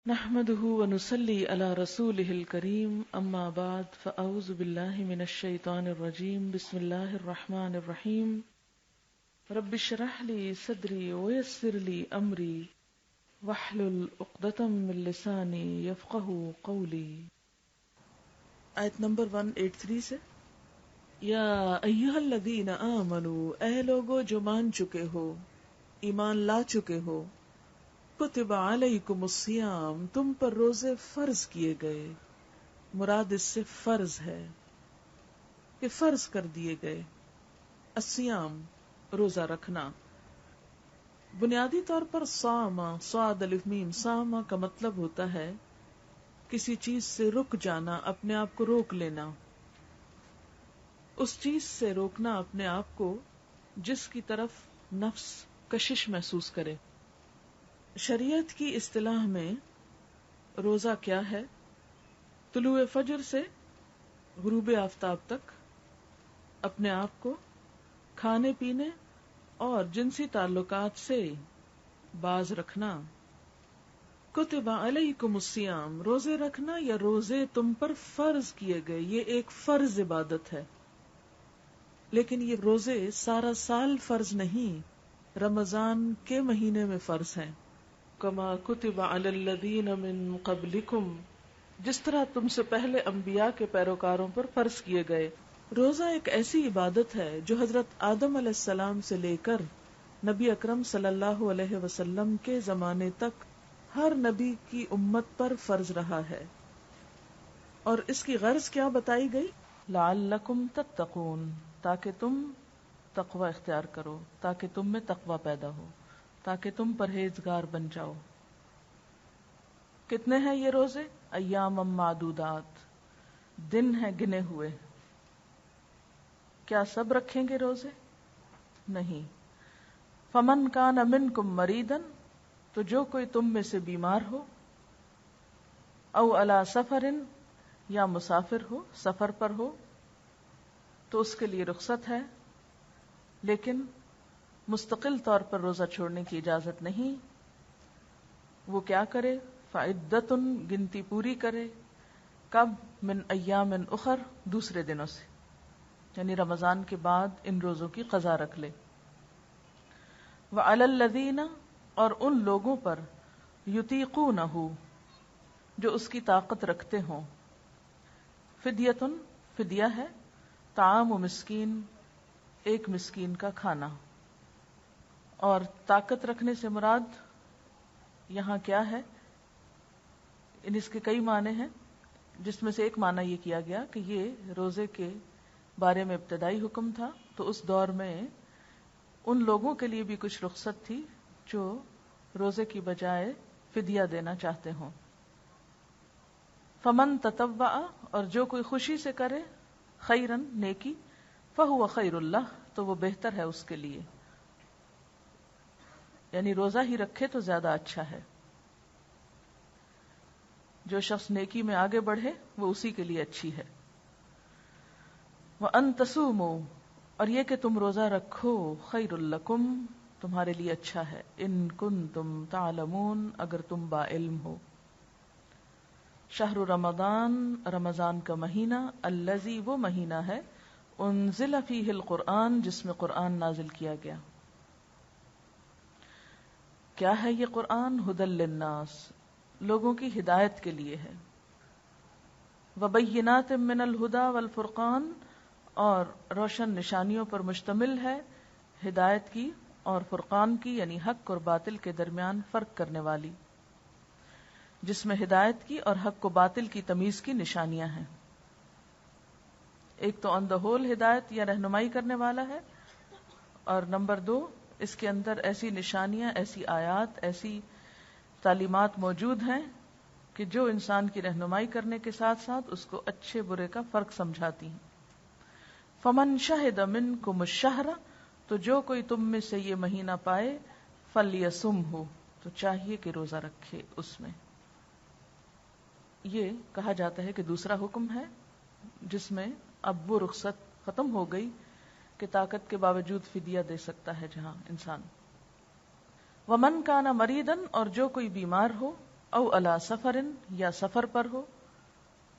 نحمده ونصلي على رسوله الكريم اما بعد فاعوذ بالله من الشيطان الرجيم بسم الله الرحمن الرحيم رب اشرح لي صدري ويسر لي امري واحلل عقدة من لساني يفقهوا قولي. آیت نمبر 183 سے یا ایھا الذین آمنوا، اے لوگو جو مان چکے ہو، ایمان لا چکے ہو، کتب علیکم الصیام، تم پر روزے فرض کیے گئے. مراد اس سے فرض ہے کہ فرض کر دیے گئے. الصیام روزہ رکھنا. بنیادی طور پر صاما صاد الف میم صاما کا مطلب ہوتا ہے کسی چیز سے رک جانا، اپنے آپ کو روک لینا، اس چیز سے روکنا اپنے آپ کو جس کی طرف نفس کشش محسوس کرے. شریعت کی اصطلاح میں روزہ کیا ہے؟ طلوع فجر سے غروب آفتاب تک اپنے آپ کو کھانے پینے اور جنسی تعلقات سے باز رکھنا. کتب علیکم الصیام، روزے رکھنا یا روزے تم پر فرض کیے گئے، یہ ایک فرض عبادت ہے. لیکن یہ روزے سارا سال فرض نہیں، رمضان کے مہینے میں فرض ہیں. کما کتب علی الذین من قبلکم، جس طرح تم سے پہلے انبیاء کے پیروکاروں پر فرض کیے گئے. روزہ ایک ایسی عبادت ہے جو حضرت آدم علیہ السلام سے لے کر نبی اکرم صلی اللہ علیہ وسلم کے زمانے تک ہر نبی کی امت پر فرض رہا ہے. اور اس کی غرض کیا بتائی گئی؟ لعلکم تتقون، تاکہ تم تقوی اختیار کرو، تاکہ تم میں تقوی پیدا ہو، تاکہ تم پرہیزگار بن جاؤ. کتنے ہیں یہ روزے؟ ایام معدودات، دن ہیں گنے ہوئے. کیا سب رکھیں گے روزے؟ نہیں. فمن کان منکم مریضا، تو جو کوئی تم میں سے بیمار ہو، او علی سفر، یا مسافر ہو، سفر پر ہو، تو اس کے لیے رخصت ہے، لیکن مستقل طور پر روزہ چھوڑنے کی اجازت نہیں. وہ کیا کرے؟ فعدۃ، گنتی پوری کرے. کب؟ من ایام اخر، دوسرے دنوں سے، یعنی رمضان کے بعد ان روزوں کی قضا رکھ لے. وعلی الذین، اور ان لوگوں پر، یطیقونہ، جو اس کی طاقت رکھتے ہوں. فدیۃ، فدیہ ہے، طعام مسکین، ایک مسکین کا کھانا. اور طاقت رکھنے سے مراد یہاں کیا ہے؟ اس کے کئی معنی ہیں، جس میں سے ایک معنی یہ کیا گیا کہ یہ روزے کے بارے میں ابتدائی حکم تھا، تو اس دور میں ان لوگوں کے لیے بھی کچھ رخصت تھی جو روزے کی بجائے فدیہ دینا چاہتے ہوں. فمن تطوع، اور جو کوئی خوشی سے کرے، خیرن، نیکی، فہو خیر اللہ، تو وہ بہتر ہے اس کے لیے. یعنی روزہ ہی رکھے تو زیادہ اچھا ہے. جو شخص نیکی میں آگے بڑھے وہ اسی کے لیے اچھی ہے. وَأَن تَصُومُوا، اور یہ کہ تم روزہ رکھو، خیر لکم، تمہارے لیے اچھا ہے، ان کنتم تعلمون، اگر تم با علم ہو. شہر رمضان، رمضان کا مہینہ، الذی، وہ مہینہ ہے، انزل فیہ القرآن، جس میں قرآن نازل کیا گیا. کیا ہے یہ قرآن؟ ھدی للناس، لوگوں کی ہدایت کے لیے ہے. وبینات من الھدی والفرقان، اور روشن نشانیوں پر مشتمل ہے، ہدایت کی اور فرقان کی، یعنی حق اور باطل کے درمیان فرق کرنے والی، جس میں ہدایت کی اور حق و باطل کی تمیز کی نشانیاں ہیں. ایک تو آن دا ہول ہدایت یا رہنمائی کرنے والا ہے، اور نمبر 2، اس کے اندر ایسی نشانیاں، ایسی آیات، ایسی تعلیمات موجود ہیں کہ جو انسان کی رہنمائی کرنے کے ساتھ ساتھ اس کو اچھے برے کا فرق سمجھاتی ہیں. فمن شہد منکم الشہر، تو جو کوئی تم میں سے یہ مہینہ پائے، فلیصمہ، تو چاہیے کہ روزہ رکھے اس میں. یہ کہا جاتا ہے کہ دوسرا حکم ہے جس میں اب وہ رخصت ختم ہو گئی کہ طاقت کے باوجود فدیہ دے سکتا ہے جہاں انسان. ومن کان مریضا، اور جو کوئی بیمار ہو، او علی سفر یا سفر پر ہو،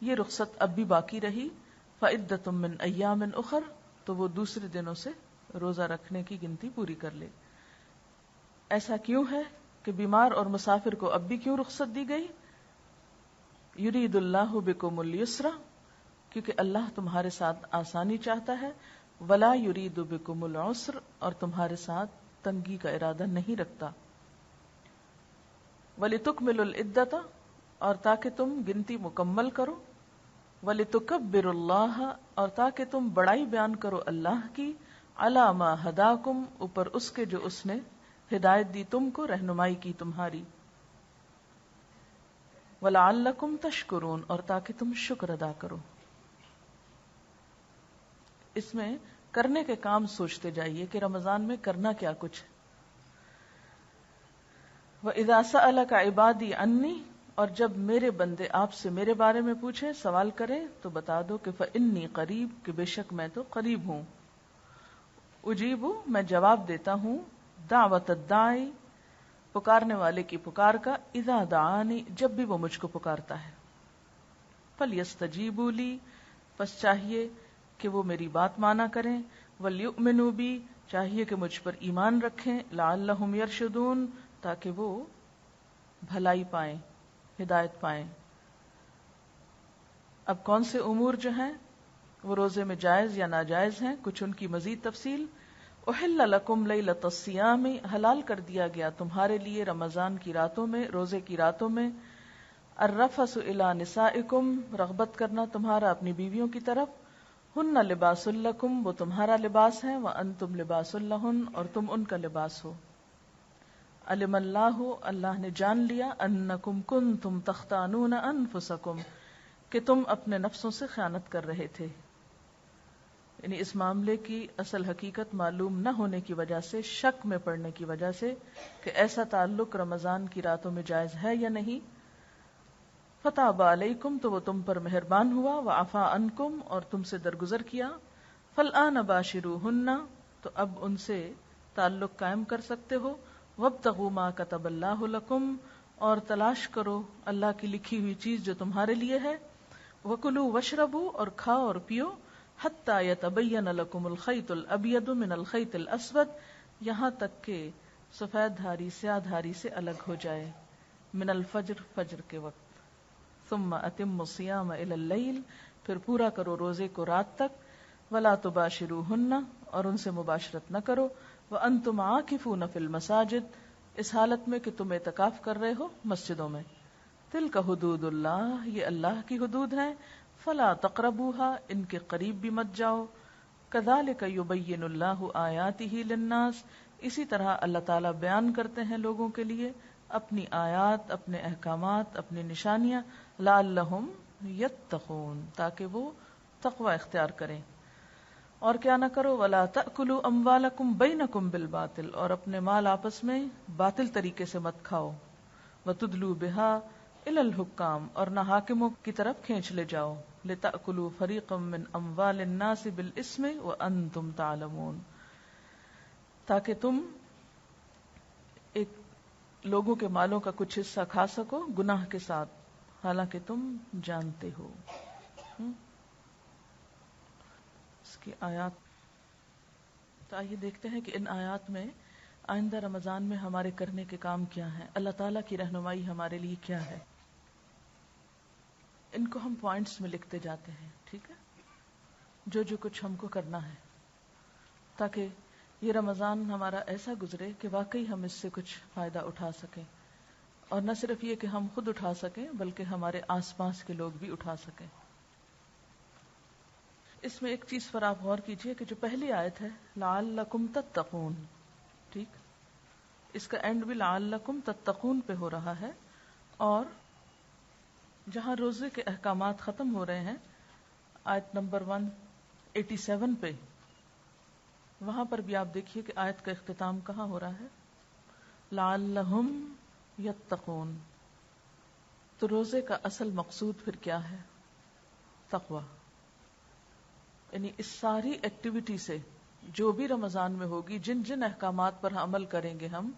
یہ رخصت اب بھی باقی رہی، فعدۃ من ایام اخر تو وہ دوسرے دنوں سے روزہ رکھنے کی گنتی پوری کر لے۔ ایسا کیوں ہے کہ بیمار اور مسافر کو اب بھی کیوں رخصت دی گئی؟ یرید اللہ بکم الیسر، کیونکہ اللہ تمہارے ساتھ آسانی چاہتا ہے، ولا یرید بکم العسر، اور تمہارے ساتھ تنگی کا ارادہ نہیں رکھتا، وَلِتُكْمِلُوا الْعِدَّةَ، اور تاکہ تم گنتی مکمل کرو، وَلِتُكَبِّرُوا اللَّهَ، اور تاکہ تم بڑائی بیان کرو اللہ کی، عَلَى مَا هَدَاكُمْ، اوپر اس کے جو اس نے ہدایت دی تم کو، رہنمائی کی تمہاری، وَلَعَلَّكُمْ تَشْكُرُونَ، اور تاکہ تم شکر ادا کرو۔ اس میں کرنے کے کام سوچتے جائیے کہ رمضان میں کرنا کیا کچھ۔ وَإِذَا سَأَلَكَ عِبَادِي عَنِّي، اور جب میرے بندے آپ سے میرے بارے میں پوچھیں، سوال کریں، تو بتا دو کہ فَإِنِّي قریب، کہ بے شک میں تو قریب ہوں، اجیب، میں جواب دیتا ہوں، دعوت الداعی، پکارنے والے کی پکار کا، اذا دعانی، جب بھی وہ مجھ کو پکارتا ہے، فَلْيَسْتَجِيبُوا لِي، پس چاہیے کہ وہ میری بات مانا کریں، وَلْيُؤْمِنُوا بِي، چاہیے کہ مجھ پر ایمان رکھیں، لَعَلَّهُمْ يَرْشُدُونَ، تاکہ وہ بھلائی پائیں، ہدایت پائیں۔ اب کون سے امور جو ہیں وہ روزے میں جائز یا ناجائز ہیں، کچھ ان کی مزید تفصیل۔ احل لکم لیلۃ الصیام، حلال کر دیا گیا تمہارے لیے رمضان کی راتوں میں، روزے کی راتوں میں، الرفث الی نسائکم، رغبت کرنا تمہارا اپنی بیویوں کی طرف، ہن لباس لکم، وہ تمہارا لباس ہیں، وانتم لباس لہن، اور تم ان کا لباس ہو۔ علم اللہ، اللہ نے جان لیا، انکم کنتم تختانون انفسکم، کہ تم اپنے نفسوں سے خیانت کر رہے تھے، یعنی اس معاملے کی اصل حقیقت معلوم نہ ہونے کی وجہ سے، شک میں پڑنے کی وجہ سے کہ ایسا تعلق رمضان کی راتوں میں جائز ہے یا نہیں، فتاب علیکم، تو وہ تم پر مہربان ہوا، وعفا عنکم، اور تم سے درگزر کیا، فالآن باشروہن، تو اب ان سے تعلق قائم کر سکتے ہو، وابتغوا ما کتب اللہ لکم، اور تلاش کرو اللہ کی لکھی ہوئی چیز جو تمہارے لیے ہے، وکلوا واشربوا، اور کھاؤ اور پیو، حتی یتبین لکم الخیط الابیض من الخیط الاسود، یہاں تک کہ سفید دھاری سیاہ دھاری سے الگ ہو جائے، من الفجر، فجر کے وقت، ثم اتموا الصیام الی اللیل، پھر پورا کرو روزے کو رات تک، ولا تباشروہن، اور ان سے مباشرت نہ کرو، وانتم عاکفون فی المساجد، اس حالت میں کہ تم اعتکاف کر رہے ہو مسجدوں میں، تلک حدود اللہ، یہ اللہ کی حدود ہیں، فلا تقربوها، ان کے قریب بھی مت جاؤ، کذالک یبین اللہ آیاتہ للناس، اسی طرح اللہ تعالیٰ بیان کرتے ہیں لوگوں کے لیے اپنی آیات، اپنے احکامات، اپنی نشانیاں، لعلہم یتقون، تاکہ وہ تقوی اختیار کریں۔ اور کیا نہ کرو، ولا تأکلوا اموالکم بینکم بالباطل، اور اپنے مال آپس میں باطل طریقے سے مت کھاؤ، وتدلوا بہا الی الحکام، اور نہ حاکموں کی طرف کھینچ لے جاؤ، لتأکلوا فریقا من اموال الناس بالاسم وانتم تعلمون، تاکہ تم ایک لوگوں کے مالوں کا کچھ حصہ کھا سکو گناہ کے ساتھ، حالانکہ تم جانتے ہو۔ اس کی آیات تو آئیے دیکھتے ہیں کہ ان آیات میں آئندہ رمضان میں ہمارے کرنے کے کام کیا ہیں، اللہ تعالیٰ کی رہنمائی ہمارے لیے کیا ہے۔ ان کو ہم پوائنٹس میں لکھتے جاتے ہیں، ٹھیک ہے، جو جو کچھ ہم کو کرنا ہے، تاکہ یہ رمضان ہمارا ایسا گزرے کہ واقعی ہم اس سے کچھ فائدہ اٹھا سکیں، اور نہ صرف یہ کہ ہم خود اٹھا سکیں بلکہ ہمارے آس پاس کے لوگ بھی اٹھا سکیں۔ اس میں ایک چیز پر آپ غور کیجئے کہ جو پہلی آیت ہے لعلکم تتقون، ٹھیک، اس کا اینڈ بھی لعلکم تتقون پہ ہو رہا ہے، اور جہاں روزے کے احکامات ختم ہو رہے ہیں آیت نمبر 187 پہ، وہاں پر بھی آپ دیکھیے کہ آیت کا اختتام کہاں ہو رہا ہے، لعلہم یتقون۔ تو روزے کا اصل مقصود پھر کیا ہے؟ تقوی، یعنی اس ساری ایکٹیویٹی سے جو بھی رمضان میں ہوگی، جن جن احکامات پر عمل کریں گے، ہم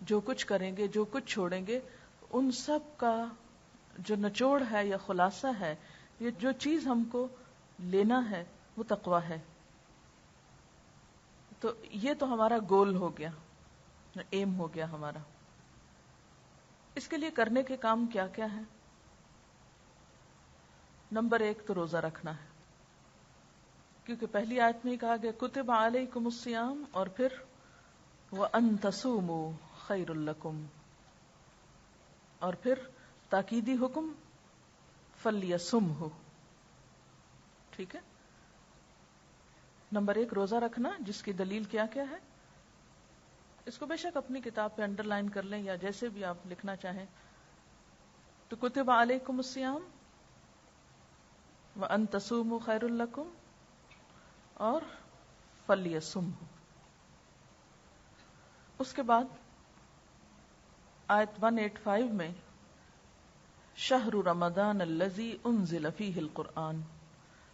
جو کچھ کریں گے، جو کچھ چھوڑیں گے، ان سب کا جو نچوڑ ہے یا خلاصہ ہے، یہ جو چیز ہم کو لینا ہے وہ تقویٰ ہے. تو یہ تو ہمارا گول ہو گیا، ایم ہو گیا ہمارا. اس کے لیے کرنے کے کام کیا کیا ہے؟ نمبر 1 تو روزہ رکھنا ہے، کیونکہ پہلی آیت میں ہی کہا گیا کتب علیکم الصیام، اور پھر وَأَن تَصُومُوا خَيْرٌ لَكُمْ، اور پھر تاکیدی حکم فَلْيَصُمْهُ. ٹھیک ہے. نمبر 1 روزہ رکھنا، جس کی دلیل کیا کیا ہے. اس کو بے شک اپنی کتاب پہ انڈر لائن کر لیں یا جیسے بھی آپ لکھنا چاہیں. تو کتب علیکم الصیام وَأَن تَصُومُوا خَيْرٌ لَكُمْ اور فَلْيَصُمْهُ. اس کے بعد آیت 185 میں شہر رمضان الذی انزل فیہ القرآن،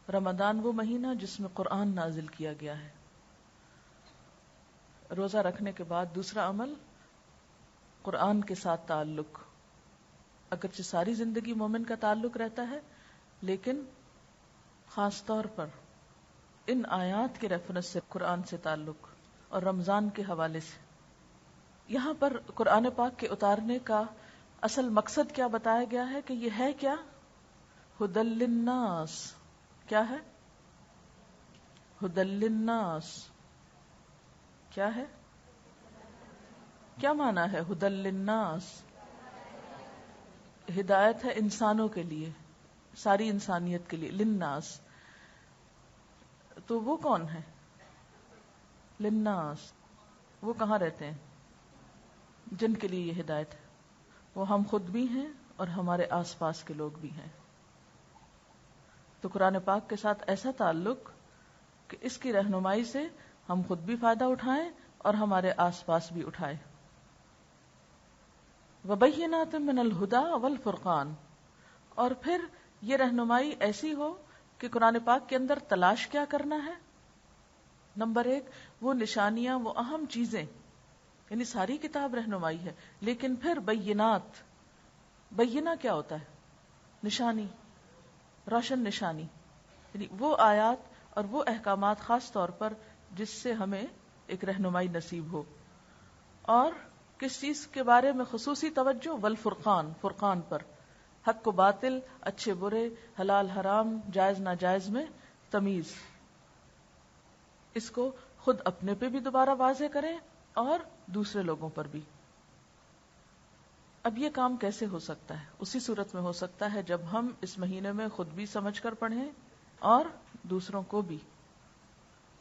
رمضان وہ مہینہ جس میں قرآن نازل کیا گیا ہے. روزہ رکھنے کے بعد دوسرا عمل قرآن کے ساتھ تعلق. اگرچہ ساری زندگی مومن کا تعلق رہتا ہے، لیکن خاص طور پر ان آیات کے ریفرنس سے قرآن سے تعلق اور رمضان کے حوالے سے. یہاں پر قرآن پاک کے اتارنے کا اصل مقصد کیا بتایا گیا ہے کہ یہ ہے کیا؟ ہدی للناس. کیا ہے؟ ہدی للناس. کیا ہے؟ کیا معنی ہے ہدی للناس؟ ہدایت ہے انسانوں کے لیے، ساری انسانیت کے لیے. للناس تو وہ کون ہے؟ للناس وہ کہاں رہتے ہیں؟ جن کے لیے یہ ہدایت ہے وہ ہم خود بھی ہیں اور ہمارے آس پاس کے لوگ بھی ہیں. تو قرآن پاک کے ساتھ ایسا تعلق کہ اس کی رہنمائی سے ہم خود بھی فائدہ اٹھائیں اور ہمارے آس پاس بھی اٹھائیں. وَبَيِّنَاتٍ مِّنَ الْهُدَى وَالْفُرْقَانِ، اور پھر یہ رہنمائی ایسی ہو کہ قرآن پاک کے اندر تلاش کیا کرنا ہے. نمبر 1 وہ نشانیاں، وہ اہم چیزیں، یعنی ساری کتاب رہنمائی ہے، لیکن پھر بینات. بینہ کیا ہوتا ہے؟ نشانی، روشن نشانی، یعنی وہ آیات اور وہ احکامات خاص طور پر جس سے ہمیں ایک رہنمائی نصیب ہو. اور کس چیز کے بارے میں خصوصی توجہ؟ والفرقان، فرقان پر، حق و باطل، اچھے برے، حلال حرام، جائز ناجائز میں تمیز. اس کو خود اپنے پہ بھی دوبارہ واضح کریں اور دوسرے لوگوں پر بھی. اب یہ کام کیسے ہو سکتا ہے؟ اسی صورت میں ہو سکتا ہے جب ہم اس مہینے میں خود بھی سمجھ کر پڑھیں اور دوسروں کو بھی.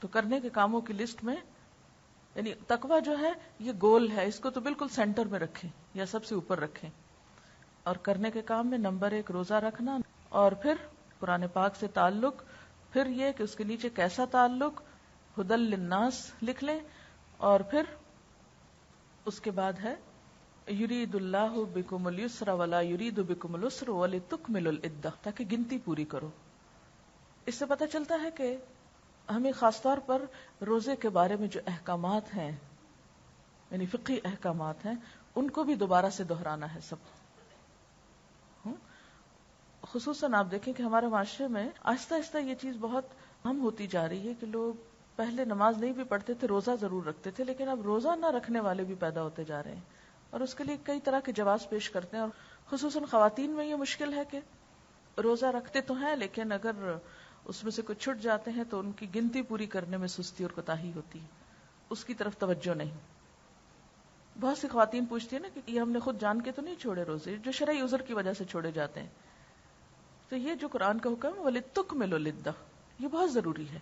تو کرنے کے کاموں کی لسٹ میں، یعنی تقویٰ جو ہے یہ گول ہے، اس کو تو بالکل سینٹر میں رکھیں یا سب سے اوپر رکھیں. اور کرنے کے کام میں نمبر 1 روزہ رکھنا، اور پھر قرآن پاک سے تعلق، پھر یہ کہ اس کے نیچے کیسا تعلق، ہدی للناس لکھ لیں. اور پھر اس کے بعد ہے یرید اللہ بکم اليسر ولا یرید بکم العسر ولتکملوا العدہ، تاکہ گنتی پوری کرو. اس سے پتہ چلتا ہے کہ ہمیں خاص طور پر روزے کے بارے میں جو احکامات ہیں، یعنی فقہی احکامات ہیں، ان کو بھی دوبارہ سے دہرانا ہے سب. خصوصاً آپ دیکھیں کہ ہمارے معاشرے میں آہستہ آہستہ یہ چیز بہت اہم ہوتی جا رہی ہے کہ لوگ پہلے نماز نہیں بھی پڑھتے تھے، روزہ ضرور رکھتے تھے، لیکن اب روزہ نہ رکھنے والے بھی پیدا ہوتے جا رہے ہیں اور اس کے لیے کئی طرح کے جواز پیش کرتے ہیں. اور خصوصاً خواتین میں یہ مشکل ہے کہ روزہ رکھتے تو ہیں لیکن اگر اس میں سے کچھ چھٹ جاتے ہیں تو ان کی گنتی پوری کرنے میں سستی اور کوتاہی ہوتی ہے، اس کی طرف توجہ نہیں. بہت سی خواتین پوچھتی ہیں نا کہ یہ ہم نے خود جان کے تو نہیں چھوڑے روزے، جو شرعی عذر کی وجہ سے چھوڑے جاتے ہیں. تو یہ جو قرآن کا حکم ہے وَلِتُکْمِلُوا الْعِدَّۃَ، یہ بہت ضروری ہے.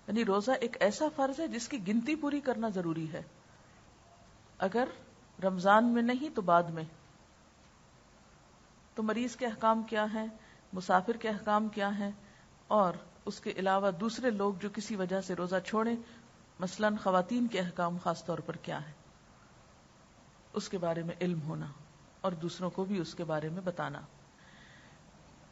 یعنی روزہ ایک ایسا فرض ہے جس کی گنتی پوری کرنا ضروری ہے. اگر رمضان میں نہیں تو بعد میں. تو مریض کے احکام کیا ہیں، مسافر کے احکام کیا ہیں، اور اس کے علاوہ دوسرے لوگ جو کسی وجہ سے روزہ چھوڑیں، مثلاً خواتین کے احکام خاص طور پر کیا ہیں، اس کے بارے میں علم ہونا اور دوسروں کو بھی اس کے بارے میں بتانا.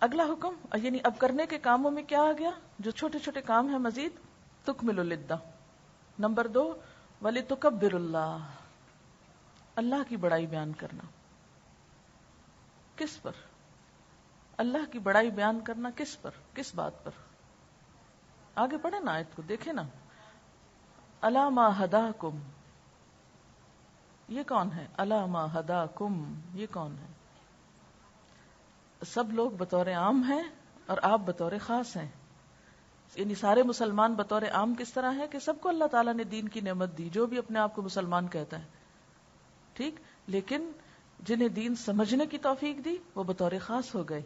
اگلا حکم، یعنی اب کرنے کے کاموں میں کیا آ گیا؟ جو چھوٹے چھوٹے کام ہیں مزید، تکمل العدہ. نمبر 2 وَلِتُكَبِّرُ اللَّهَ، اللہ کی بڑائی بیان کرنا. کس پر؟ اللہ کی بڑائی بیان کرنا کس پر، کس بات پر؟ آگے پڑھے نا آیت کو، دیکھیں نا. الا ما ہداکم، یہ کون ہے؟ الا ما ہداکم، یہ کون ہے؟ سب لوگ بطور عام ہیں اور آپ بطور خاص ہیں. یعنی سارے مسلمان بطور عام کس طرح ہے کہ سب کو اللہ تعالیٰ نے دین کی نعمت دی، جو بھی اپنے آپ کو مسلمان کہتا ہے، ٹھیک. لیکن جنہیں دین سمجھنے کی توفیق دی وہ بطور خاص ہو گئے.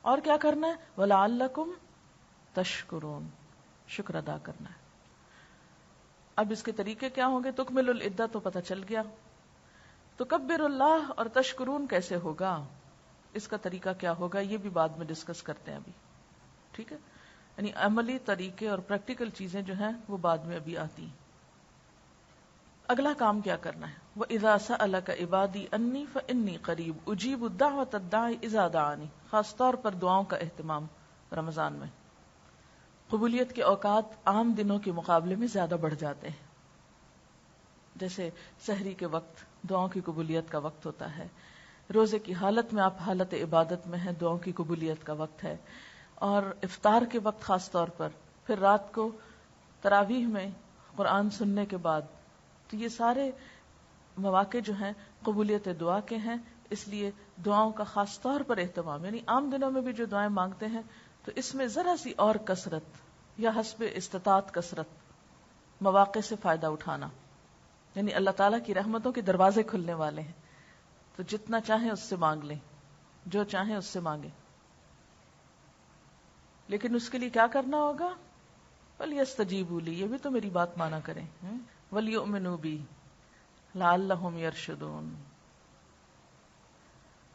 اور کیا کرنا ہے؟ وَلَعَلَّكُمْ تَشْكُرُونَ، شکر ادا کرنا ہے. اب اس کے طریقے کیا ہوں گے؟ تکمل العدہ تو پتہ چل گیا، تکبر اللہ اور تشکرون کیسے ہوگا، اس کا طریقہ کیا ہوگا، یہ بھی بعد میں ڈسکس کرتے ہیں ابھی، ٹھیک ہے. یعنی عملی طریقے اور پریکٹیکل چیزیں جو ہیں وہ بعد میں ابھی آتی ہیں. اگلا کام کیا کرنا ہے؟ وَإِذَا سَأَلَكَ عِبَادِي أَنِّي فَإِنِّي قَرِيبٌ أُجِيبُ الدَّعْوَةَ الدَّاعِ إِذَا دَعَانِ. خاص طور پر دعاؤں کا اہتمام رمضان میں. قبولیت کے اوقات عام دنوں کے مقابلے میں زیادہ بڑھ جاتے ہیں. جیسے سحری کے وقت دعاؤں کی قبولیت کا وقت ہوتا ہے، روزے کی حالت میں آپ حالت عبادت میں ہیں، دعاؤں کی قبولیت کا وقت ہے، اور افطار کے وقت خاص طور پر، پھر رات کو تراویح میں قرآن سننے کے بعد. تو یہ سارے مواقع جو ہیں قبولیت دعا کے ہیں، اس لیے دعاؤں کا خاص طور پر اہتمام. یعنی عام دنوں میں بھی جو دعائیں مانگتے ہیں تو اس میں ذرا سی اور کثرت یا حسب استطاعت کثرت مواقع سے فائدہ اٹھانا. یعنی اللہ تعالیٰ کی رحمتوں کے دروازے کھلنے والے ہیں، تو جتنا چاہیں اس سے مانگ لیں، جو چاہیں اس سے مانگیں. لیکن اس کے لیے کیا کرنا ہوگا؟ وَلْيَسْتَجِيبُوا لِي، یہ بھی تو میری بات مانا کریں. وَلْيُؤْمِنُوا بِي لَعَلَّهُمْ يَرْشُدُونَ.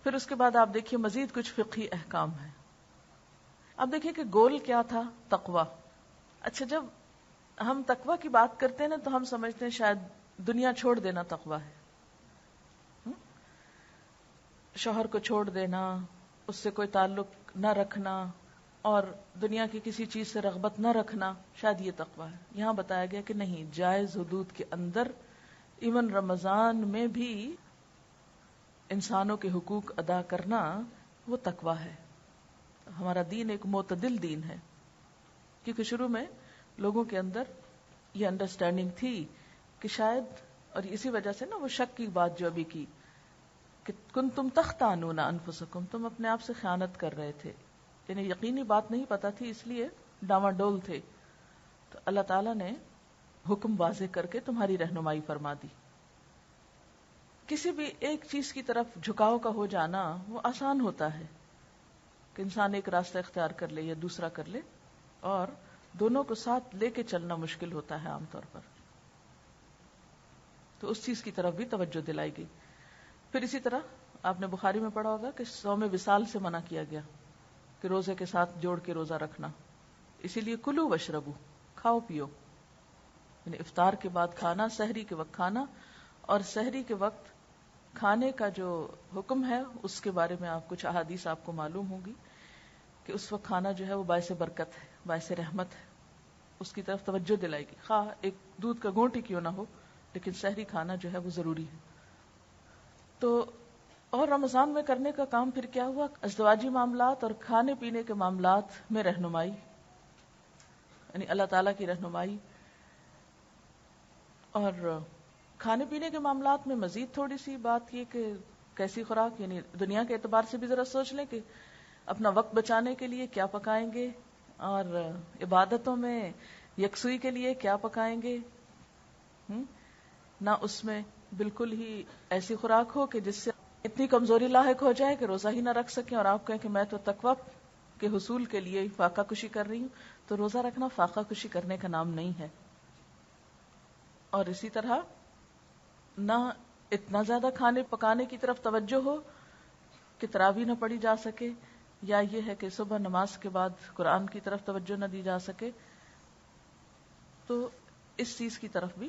پھر اس کے بعد آپ دیکھیے مزید کچھ فقہی احکام ہیں. اب دیکھیے کہ گول کیا تھا؟ تقوی. اچھا، جب ہم تقوی کی بات کرتے ہیں نا تو ہم سمجھتے ہیں شاید دنیا چھوڑ دینا تقوی ہے، شوہر کو چھوڑ دینا، اس سے کوئی تعلق نہ رکھنا اور دنیا کی کسی چیز سے رغبت نہ رکھنا، شاید یہ تقوی ہے. یہاں بتایا گیا کہ نہیں، جائز حدود کے اندر ایون رمضان میں بھی انسانوں کے حقوق ادا کرنا وہ تقوی ہے. ہمارا دین ایک معتدل دین ہے، کیونکہ شروع میں لوگوں کے اندر یہ انڈرسٹینڈنگ تھی کہ شاید، اور اسی وجہ سے نا وہ شک کی بات جو ابھی کی کہ کنتم تختانون انفسکم، تم اپنے آپ سے خیانت کر رہے تھے. یعنی یقینی بات نہیں پتا تھی، اس لیے ڈاواڈول تھے. تو اللہ تعالیٰ نے حکم واضح کر کے تمہاری رہنمائی فرما دی. کسی بھی ایک چیز کی طرف جھکاؤ کا ہو جانا وہ آسان ہوتا ہے کہ انسان ایک راستہ اختیار کر لے یا دوسرا کر لے، اور دونوں کو ساتھ لے کے چلنا مشکل ہوتا ہے عام طور پر. تو اس چیز کی طرف بھی توجہ دلائی گئی. پھر اسی طرح آپ نے بخاری میں پڑھا ہوگا کہ صوم وصال سے منع کیا گیا کہ روزے کے ساتھ جوڑ کے روزہ رکھنا. اسی لیے کلو وشربو، کھاؤ پیو، یعنی افطار کے بعد کھانا، سحری کے وقت کھانا. اور سحری کے وقت کھانے کا جو حکم ہے اس کے بارے میں آپ کچھ احادیث آپ کو معلوم ہوگی کہ اس وقت کھانا جو ہے وہ باعث برکت ہے، باعث رحمت ہے. اس کی طرف توجہ دلائے گی، خواہ ایک دودھ کا گھونٹ ہی کیوں نہ ہو، لیکن سحری کھانا جو ہے وہ ضروری ہے. تو اور رمضان میں کرنے کا کام پھر کیا ہوا؟ ازدواجی معاملات اور کھانے پینے کے معاملات میں رہنمائی، یعنی اللہ تعالیٰ کی رہنمائی. اور کھانے پینے کے معاملات میں مزید تھوڑی سی بات یہ کہ کیسی خوراک، یعنی دنیا کے اعتبار سے بھی ذرا سوچ لیں کہ اپنا وقت بچانے کے لیے کیا پکائیں گے، اور عبادتوں میں یکسوئی کے لیے کیا پکائیں گے. نہ اس میں بالکل ہی ایسی خوراک ہو کہ جس سے اتنی کمزوری لاحق ہو جائے کہ روزہ ہی نہ رکھ سکیں، اور آپ کہیں کہ میں تو تقویٰ کے حصول کے لیے فاقہ کشی کر رہی ہوں. تو روزہ رکھنا فاقہ کشی کرنے کا نام نہیں ہے. اور اسی طرح نہ اتنا زیادہ کھانے پکانے کی طرف توجہ ہو کہ تراویح نہ پڑھی جا سکے، یا یہ ہے کہ صبح نماز کے بعد قرآن کی طرف توجہ نہ دی جا سکے. تو اس چیز کی طرف بھی،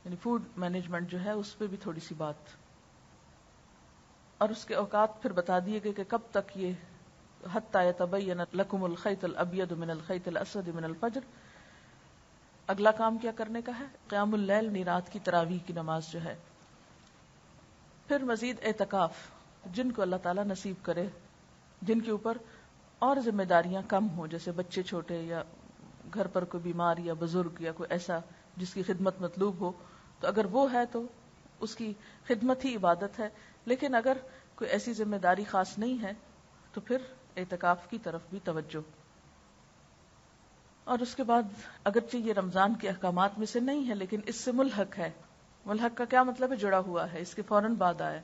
یعنی فوڈ مینجمنٹ جو ہے اس پہ بھی تھوڑی سی بات. اور اس کے اوقات پھر بتا دیے گئے کہ کب تک یہ حتی یتبین لکم الخیط الابیض من الخیط الاسود من الفجر. اگلا کام کیا کرنے کا ہے؟ قیام اللیل، یعنی رات کی تراویح کی نماز جو ہے پھر مزید اعتکاف، جن کو اللہ تعالیٰ نصیب کرے، جن کے اوپر اور ذمہ داریاں کم ہوں، جیسے بچے چھوٹے یا گھر پر کوئی بیمار یا بزرگ یا کوئی ایسا جس کی خدمت مطلوب ہو، تو اگر وہ ہے تو اس کی خدمت ہی عبادت ہے. لیکن اگر کوئی ایسی ذمہ داری خاص نہیں ہے تو پھر اعتکاف کی طرف بھی توجہ. اور اس کے بعد اگرچہ یہ رمضان کے احکامات میں سے نہیں ہے لیکن اس سے ملحق ہے. ملحق کا کیا مطلب ہے؟ جڑا ہوا ہے. اس کے فوراً بعد آیا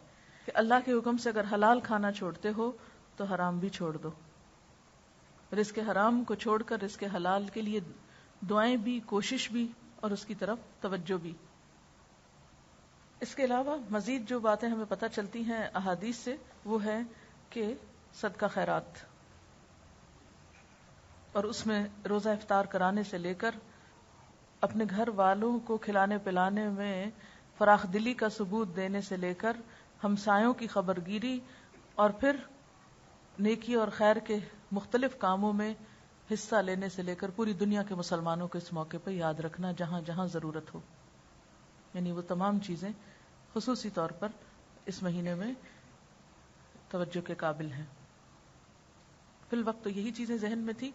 کہ اللہ کے حکم سے اگر حلال کھانا چھوڑتے ہو تو حرام بھی چھوڑ دو. رزق حرام کو چھوڑ کر رزق حلال کے لیے دعائیں بھی، کوشش بھی اور اس کی طرف توجہ بھی. اس کے علاوہ مزید جو باتیں ہمیں پتہ چلتی ہیں احادیث سے وہ ہے کہ صدقہ خیرات، اور اس میں روزہ افطار کرانے سے لے کر اپنے گھر والوں کو کھلانے پلانے میں فراخ دلی کا ثبوت دینے سے لے کر ہمسایوں کی خبرگیری اور پھر نیکی اور خیر کے مختلف کاموں میں حصہ لینے سے لے کر پوری دنیا کے مسلمانوں کو اس موقع پہ یاد رکھنا جہاں جہاں ضرورت ہو. یعنی وہ تمام چیزیں خصوصی طور پر اس مہینے میں توجہ کے قابل ہیں. فی الوقت تو یہی چیزیں ذہن میں تھی.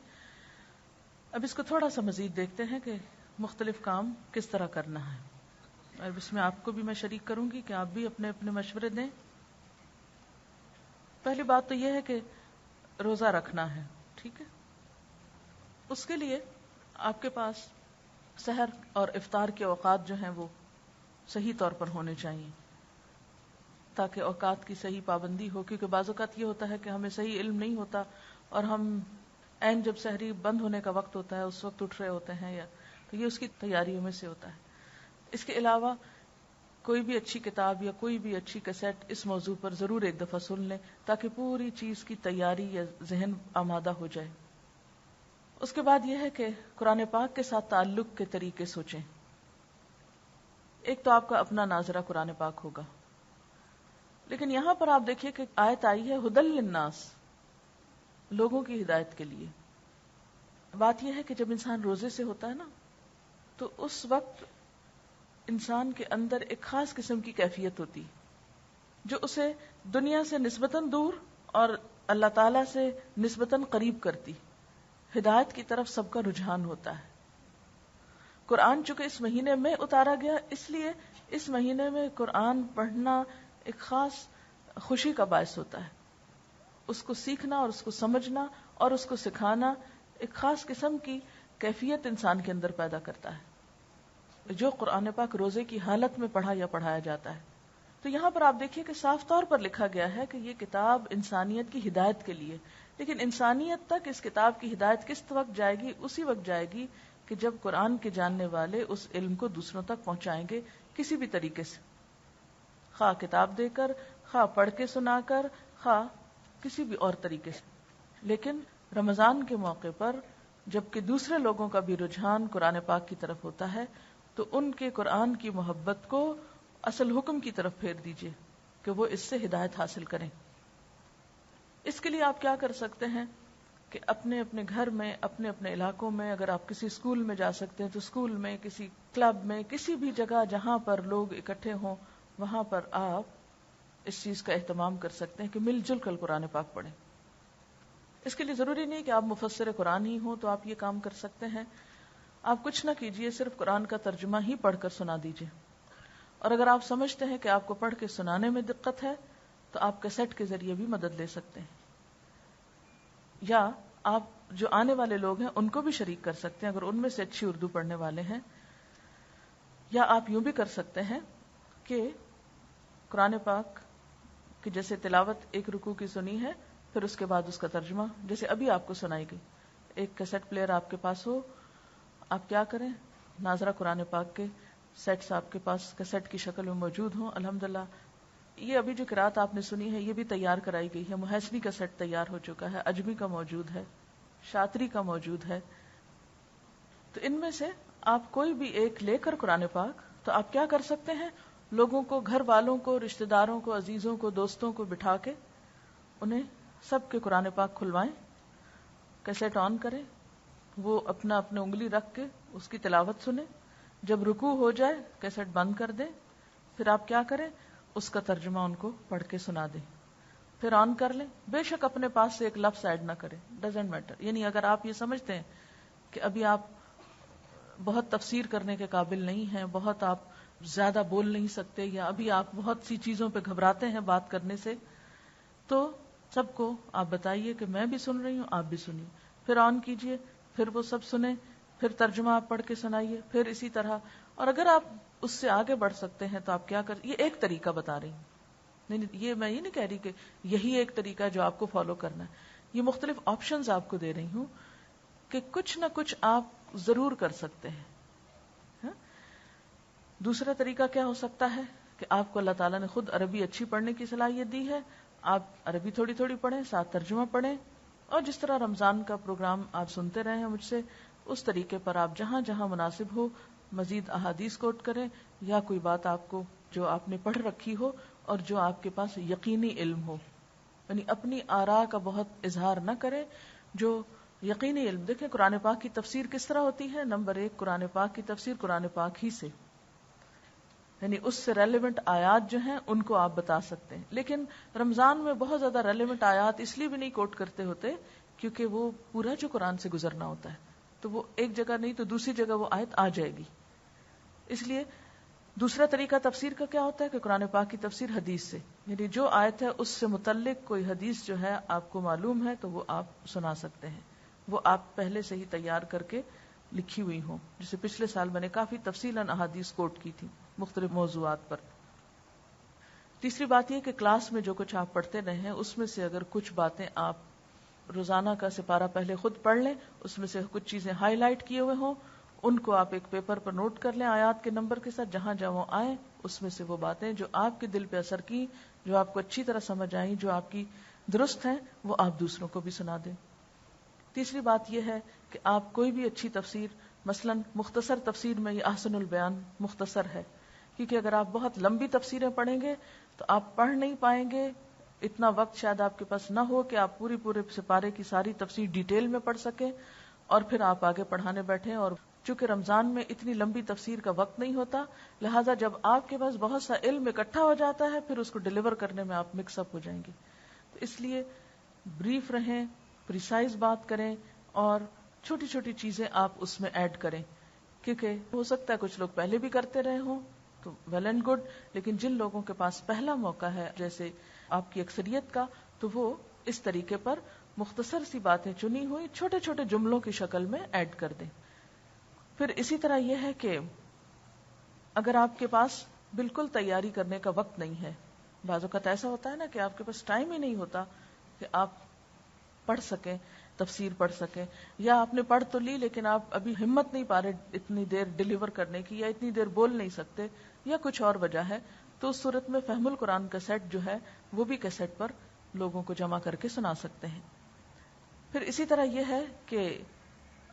اب اس کو تھوڑا سا مزید دیکھتے ہیں کہ مختلف کام کس طرح کرنا ہے، اور اس میں آپ کو بھی میں شریک کروں گی کہ آپ بھی اپنے اپنے مشورے دیں. پہلی بات تو یہ ہے کہ روزہ رکھنا ہے، ٹھیک ہے. اس کے لیے آپ کے پاس سحر اور افطار کے اوقات جو ہیں وہ صحیح طور پر ہونے چاہیے تاکہ اوقات کی صحیح پابندی ہو. کیونکہ بعض اوقات یہ ہوتا ہے کہ ہمیں صحیح علم نہیں ہوتا اور ہم عین جب سحری بند ہونے کا وقت ہوتا ہے اس وقت اٹھ رہے ہوتے ہیں، یا تو یہ اس کی تیاریوں میں سے ہوتا ہے. اس کے علاوہ کوئی بھی اچھی کتاب یا کوئی بھی اچھی کیسٹ اس موضوع پر ضرور ایک دفعہ سن لیں تاکہ پوری چیز کی تیاری یا ذہن آمادہ ہو جائے. اس کے بعد یہ ہے کہ قرآن پاک کے ساتھ تعلق کے طریقے سوچیں. ایک تو آپ کا اپنا ناظرہ قرآن پاک ہوگا، لیکن یہاں پر آپ دیکھیے کہ آیت آئی ہے ہدی للناس، لوگوں کی ہدایت کے لیے. بات یہ ہے کہ جب انسان روزے سے ہوتا ہے نا تو اس وقت انسان کے اندر ایک خاص قسم کی کیفیت ہوتی جو اسے دنیا سے نسبتاً دور اور اللہ تعالی سے نسبتاً قریب کرتی. ہدایت کی طرف سب کا رجحان ہوتا ہے. قرآن چونکہ اس مہینے میں اتارا گیا اس لیے اس مہینے میں قرآن پڑھنا ایک خاص خوشی کا باعث ہوتا ہے. اس کو سیکھنا اور اس کو سمجھنا اور اس کو سکھانا ایک خاص قسم کی کیفیت انسان کے اندر پیدا کرتا ہے جو قرآن پاک روزے کی حالت میں پڑھا یا پڑھایا جاتا ہے. تو یہاں پر آپ دیکھیے کہ صاف طور پر لکھا گیا ہے کہ یہ کتاب انسانیت کی ہدایت کے لیے، لیکن انسانیت تک اس کتاب کی ہدایت کس وقت جائے گی؟ اسی وقت جائے گی کہ جب قرآن کے جاننے والے اس علم کو دوسروں تک پہنچائیں گے کسی بھی طریقے سے، خواہ کتاب دے کر، خواہ پڑھ کے سنا کر، خواہ کسی بھی اور طریقے سے. لیکن رمضان کے موقع پر جبکہ دوسرے لوگوں کا بھی رجحان قرآن پاک کی طرف ہوتا ہے تو ان کے قرآن کی محبت کو اصل حکم کی طرف پھیر دیجئے کہ وہ اس سے ہدایت حاصل کریں. اس کے لیے آپ کیا کر سکتے ہیں کہ اپنے اپنے گھر میں، اپنے اپنے علاقوں میں، اگر آپ کسی اسکول میں جا سکتے ہیں تو اسکول میں، کسی کلب میں، کسی بھی جگہ جہاں پر لوگ اکٹھے ہوں وہاں پر آپ اس چیز کا اہتمام کر سکتے ہیں کہ مل جل کر قرآن پاک پڑھیں. اس کے لیے ضروری نہیں کہ آپ مفسر قرآن ہی ہوں تو آپ یہ کام کر سکتے ہیں. آپ کچھ نہ کیجئے، صرف قرآن کا ترجمہ ہی پڑھ کر سنا دیجئے. اور اگر آپ سمجھتے ہیں کہ آپ کو پڑھ کے سنانے میں دقت ہے تو آپ کیسٹ کے ذریعے بھی مدد لے سکتے ہیں، یا آپ جو آنے والے لوگ ہیں ان کو بھی شریک کر سکتے ہیں اگر ان میں سے اچھی اردو پڑھنے والے ہیں. یا آپ یوں بھی کر سکتے ہیں کہ قرآن پاک کی جیسے تلاوت ایک رکوع کی سنی ہے پھر اس کے بعد اس کا ترجمہ جیسے ابھی آپ کو سنائی گئی، ایک کیسٹ پلیئر آپ کے پاس ہو، آپ کیا کریں، ناظرہ قرآن پاک کے سیٹس آپ کے پاس کیسٹ کی شکل میں موجود ہوں. الحمدللہ یہ ابھی جو قرات آپ نے سنی ہے یہ بھی تیار کرائی گئی ہے، محسنی کا سیٹ تیار ہو چکا ہے، اجمی کا موجود ہے، شاطری کا موجود ہے. تو ان میں سے آپ کوئی بھی ایک لے کر قرآن پاک تو آپ کیا کر سکتے ہیں، لوگوں کو، گھر والوں کو، رشتہ داروں کو، عزیزوں کو، دوستوں کو بٹھا کے انہیں سب کے قرآن پاک کھلوائیں، کیسٹ آن کریں، وہ اپنا انگلی رکھ کے اس کی تلاوت سنیں. جب رکوع ہو جائے کیسٹ بند کر دیں. پھر آپ کیا کریں، اس کا ترجمہ ان کو پڑھ کے سنا دیں. پھر آن کر لیں. بے شک اپنے پاس سے ایک لفظ ایڈ نہ کریں, ڈزنٹ میٹر. یعنی اگر آپ یہ سمجھتے ہیں کہ ابھی آپ بہت تفسیر کرنے کے قابل نہیں ہیں, بہت آپ زیادہ بول نہیں سکتے, یا ابھی آپ بہت سی چیزوں پہ گھبراتے ہیں بات کرنے سے, تو سب کو آپ بتائیے کہ میں بھی سن رہی ہوں, آپ بھی سنیے. پھر آن کیجئے, پھر وہ سب سنیں, پھر ترجمہ آپ پڑھ کے سنائیے, پھر اسی طرح. اور اگر آپ اس سے آگے بڑھ سکتے ہیں تو آپ کیا کر, یہ ایک طریقہ بتا رہی ہوں, نہیں یہ میں یہ نہیں کہہ رہی کہ یہی ایک طریقہ ہے جو آپ کو فالو کرنا ہے. یہ مختلف آپشنز آپ کو دے رہی ہوں کہ کچھ نہ کچھ آپ ضرور کر سکتے ہیں. ہاں؟ دوسرا طریقہ کیا ہو سکتا ہے کہ آپ کو اللہ تعالیٰ نے خود عربی اچھی پڑھنے کی صلاحیت دی ہے, آپ عربی تھوڑی تھوڑی پڑھیں, ساتھ ترجمہ پڑھیں, اور جس طرح رمضان کا پروگرام آپ سنتے رہے ہیں مجھ سے, اس طریقے پر آپ جہاں جہاں مناسب ہو مزید احادیث کوٹ کریں, یا کوئی بات آپ کو جو آپ نے پڑھ رکھی ہو اور جو آپ کے پاس یقینی علم ہو. یعنی اپنی آراء کا بہت اظہار نہ کریں, جو یقینی علم. دیکھیں قرآن پاک کی تفسیر کس طرح ہوتی ہے. نمبر 1, قرآن پاک کی تفسیر قرآن پاک ہی سے, یعنی اس سے ریلیونٹ آیات جو ہیں ان کو آپ بتا سکتے ہیں. لیکن رمضان میں بہت زیادہ ریلیونٹ آیات اس لیے بھی نہیں کوٹ کرتے ہوتے کیونکہ وہ پورا جو قرآن سے گزرنا ہوتا ہے, تو وہ ایک جگہ نہیں تو دوسری جگہ وہ آیت آ جائے گی. اس لیے دوسرا طریقہ تفسیر کا کیا ہوتا ہے کہ قرآن پاک کی تفسیر حدیث سے, یعنی جو آیت ہے اس سے متعلق کوئی حدیث جو ہے آپ کو معلوم ہے تو وہ آپ سنا سکتے ہیں, وہ آپ پہلے سے ہی تیار کر کے لکھی ہوئی ہوں. جسے پچھلے سال میں نے کافی تفصیلاً احادیث کوٹ کی تھی مختلف موضوعات پر. تیسری بات یہ کہ کلاس میں جو کچھ آپ پڑھتے رہے ہیں اس میں سے اگر کچھ باتیں آپ روزانہ کا سپارہ پہلے خود پڑھ لیں, اس میں سے کچھ چیزیں ہائی لائٹ کیے ہوئے ہوں, ان کو آپ ایک پیپر پر نوٹ کر لیں آیات کے نمبر کے ساتھ, جہاں جہاں وہ آئیں اس میں سے وہ باتیں جو آپ کے دل پہ اثر کی, جو آپ کو اچھی طرح سمجھ آئیں, جو آپ کی درست ہیں, وہ آپ دوسروں کو بھی سنا دیں. تیسری بات یہ ہے کہ آپ کوئی بھی اچھی تفسیر, مثلا مختصر تفسیر میں یہ احسن البیان مختصر ہے, کیونکہ اگر آپ بہت لمبی تفسیریں پڑھیں گے تو آپ پڑھ نہیں پائیں گے, اتنا وقت شاید آپ کے پاس نہ ہو کہ آپ پورے سپارے کی ساری تفسیر ڈیٹیل میں پڑھ سکیں, اور پھر آپ آگے پڑھانے بیٹھیں. اور چونکہ رمضان میں اتنی لمبی تفسیر کا وقت نہیں ہوتا, لہٰذا جب آپ کے پاس بہت سا علم اکٹھا ہو جاتا ہے پھر اس کو ڈیلیور کرنے میں آپ مکس اپ ہو جائیں گے. تو اس لیے بریف رہیں, پریسائز بات کریں, اور چھوٹی چھوٹی چیزیں آپ اس میں ایڈ کریں, کیونکہ ہو سکتا ہے کچھ لوگ پہلے بھی کرتے رہے ہوں تو ویل اینڈ گڈ, لیکن جن لوگوں کے پاس پہلا موقع ہے جیسے آپ کی اکثریت کا, تو وہ اس طریقے پر مختصر سی باتیں چنی ہوئی چھوٹے چھوٹے جملوں کی شکل میں ایڈ کر دیں. پھر اسی طرح یہ ہے کہ اگر آپ کے پاس بالکل تیاری کرنے کا وقت نہیں ہے, بعض اوقات ایسا ہوتا ہے نا کہ آپ کے پاس ٹائم ہی نہیں ہوتا کہ آپ پڑھ سکیں, تفسیر پڑھ سکیں, یا آپ نے پڑھ تو لی لیکن آپ ابھی ہمت نہیں پا رہے اتنی دیر ڈیلیور کرنے کی, یا اتنی دیر بول نہیں سکتے, یا کچھ اور وجہ ہے, تو اس صورت میں فہم القرآن کا سیٹ جو ہے وہ بھی کیسٹ پر لوگوں کو جمع کر کے سنا سکتے ہیں. پھر اسی طرح یہ ہے کہ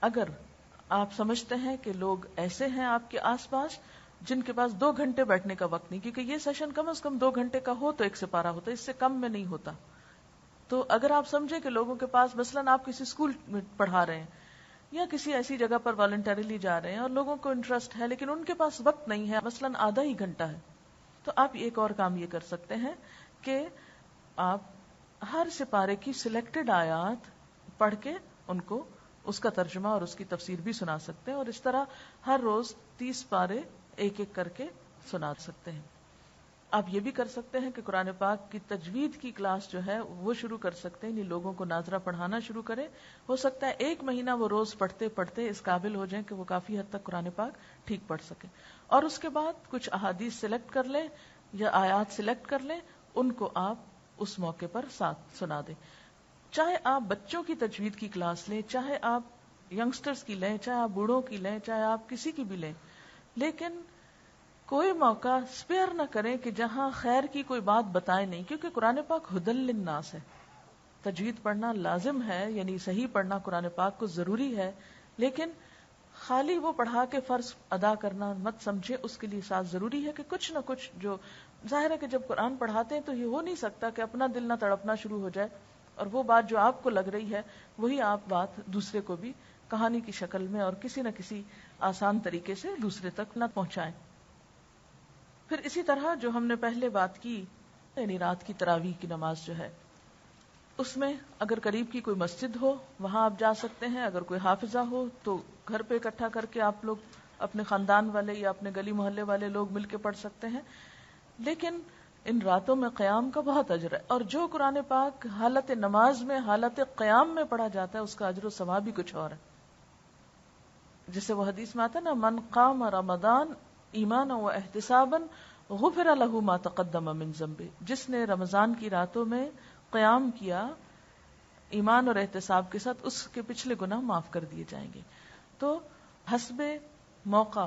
اگر آپ سمجھتے ہیں کہ لوگ ایسے ہیں آپ کے آس پاس جن کے پاس 2 گھنٹے بیٹھنے کا وقت نہیں, کیونکہ یہ سیشن کم از کم 2 گھنٹے کا ہو تو ایک سپارہ ہوتا ہے, اس سے کم میں نہیں ہوتا. تو اگر آپ سمجھیں کہ لوگوں کے پاس, مثلاً آپ کسی اسکول میں پڑھا رہے ہیں یا کسی ایسی جگہ پر والنٹریلی جا رہے ہیں اور لوگوں کو انٹرسٹ ہے لیکن ان کے پاس وقت نہیں ہے, مثلاً آدھا ہی گھنٹہ ہے, تو آپ ایک اور کام یہ کر سکتے ہیں کہ آپ ہر سپارے کی سلیکٹڈ آیات پڑھ کے ان کو اس کا ترجمہ اور اس کی تفسیر بھی سنا سکتے ہیں, اور اس طرح ہر روز 30 پارے ایک ایک کر کے سنا سکتے ہیں. آپ یہ بھی کر سکتے ہیں کہ قرآن پاک کی تجوید کی کلاس جو ہے وہ شروع کر سکتے ہیں, یعنی لوگوں کو ناظرہ پڑھانا شروع کریں. ہو سکتا ہے 1 مہینہ وہ روز پڑھتے پڑھتے اس قابل ہو جائیں کہ وہ کافی حد تک قرآن پاک ٹھیک پڑھ سکیں, اور اس کے بعد کچھ احادیث سلیکٹ کر لیں یا آیات سلیکٹ کر لیں, ان کو آپ اس موقع پر ساتھ سنا دیں. چاہے آپ بچوں کی تجوید کی کلاس لیں, چاہے آپ ینگسٹرز کی لیں, چاہے آپ بوڑھوں کی لیں, چاہے آپ کسی کی بھی لیں, لیکن کوئی موقع سپیئر نہ کریں کہ جہاں خیر کی کوئی بات بتائے نہیں, کیونکہ قرآن پاک ہدی للناس ہے. تجوید پڑھنا لازم ہے, یعنی صحیح پڑھنا قرآن پاک کو ضروری ہے, لیکن خالی وہ پڑھا کے فرض ادا کرنا مت سمجھے, اس کے لیے ساتھ ضروری ہے کہ کچھ نہ کچھ, جو ظاہر ہے کہ جب قرآن پڑھاتے ہیں تو یہ ہو نہیں سکتا کہ اپنا دل نہ تڑپنا شروع ہو جائے, اور وہ بات جو آپ کو لگ رہی ہے وہی آپ بات دوسرے کو بھی کہانی کی شکل میں اور کسی نہ کسی آسان طریقے سے دوسرے تک نہ پہنچائیں. پھر اسی طرح جو ہم نے پہلے بات کی، یعنی رات کی تراویح کی نماز جو ہے، اس میں اگر قریب کی کوئی مسجد ہو وہاں آپ جا سکتے ہیں، اگر کوئی حافظہ ہو تو گھر پہ اکٹھا کر کے آپ لوگ اپنے خاندان والے یا اپنے گلی محلے والے لوگ مل کے پڑھ سکتے ہیں. لیکن ان راتوں میں قیام کا بہت اجر ہے، اور جو قرآن پاک حالت نماز میں حالت قیام میں پڑھا جاتا ہے اس کا اجر و ثواب بھی کچھ اور ہے. جسے وہ حدیث میں آتا ہے نا، من قام رمضان ایمانا و احتسابا غفر له ما تقدم من ذنبه، جس نے رمضان کی راتوں میں قیام کیا ایمان اور احتساب کے ساتھ، اس کے پچھلے گناہ معاف کر دیے جائیں گے. تو حسب موقع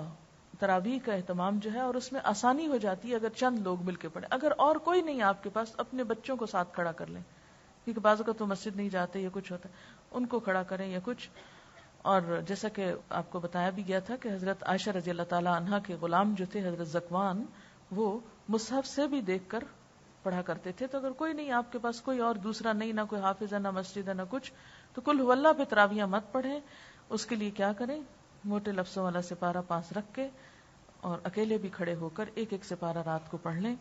تراویح کا اہتمام جو ہے، اور اس میں آسانی ہو جاتی ہے اگر چند لوگ مل کے پڑھیں. اگر اور کوئی نہیں آپ کے پاس، اپنے بچوں کو ساتھ کھڑا کر لیں، کیونکہ بعض اوقات تو مسجد نہیں جاتے یا کچھ ہوتا ہے، ان کو کھڑا کریں یا کچھ. اور جیسا کہ آپ کو بتایا بھی گیا تھا کہ حضرت عائشہ رضی اللہ تعالی عنہا کے غلام جو تھے حضرت زکوان، وہ مصحف سے بھی دیکھ کر پڑھا کرتے تھے. تو اگر کوئی نہیں آپ کے پاس، کوئی اور دوسرا نہیں، نہ کوئی حافظ ہے، نہ مسجد ہے، نہ کچھ، تو قل هو اللہ پہ تراویح مت پڑھیں. اس کے لیے کیا کریں، موٹے لفظوں والا سپارہ پاس رکھ کے اور اکیلے بھی کھڑے ہو کر ایک ایک سپارہ رات کو پڑھ لیں.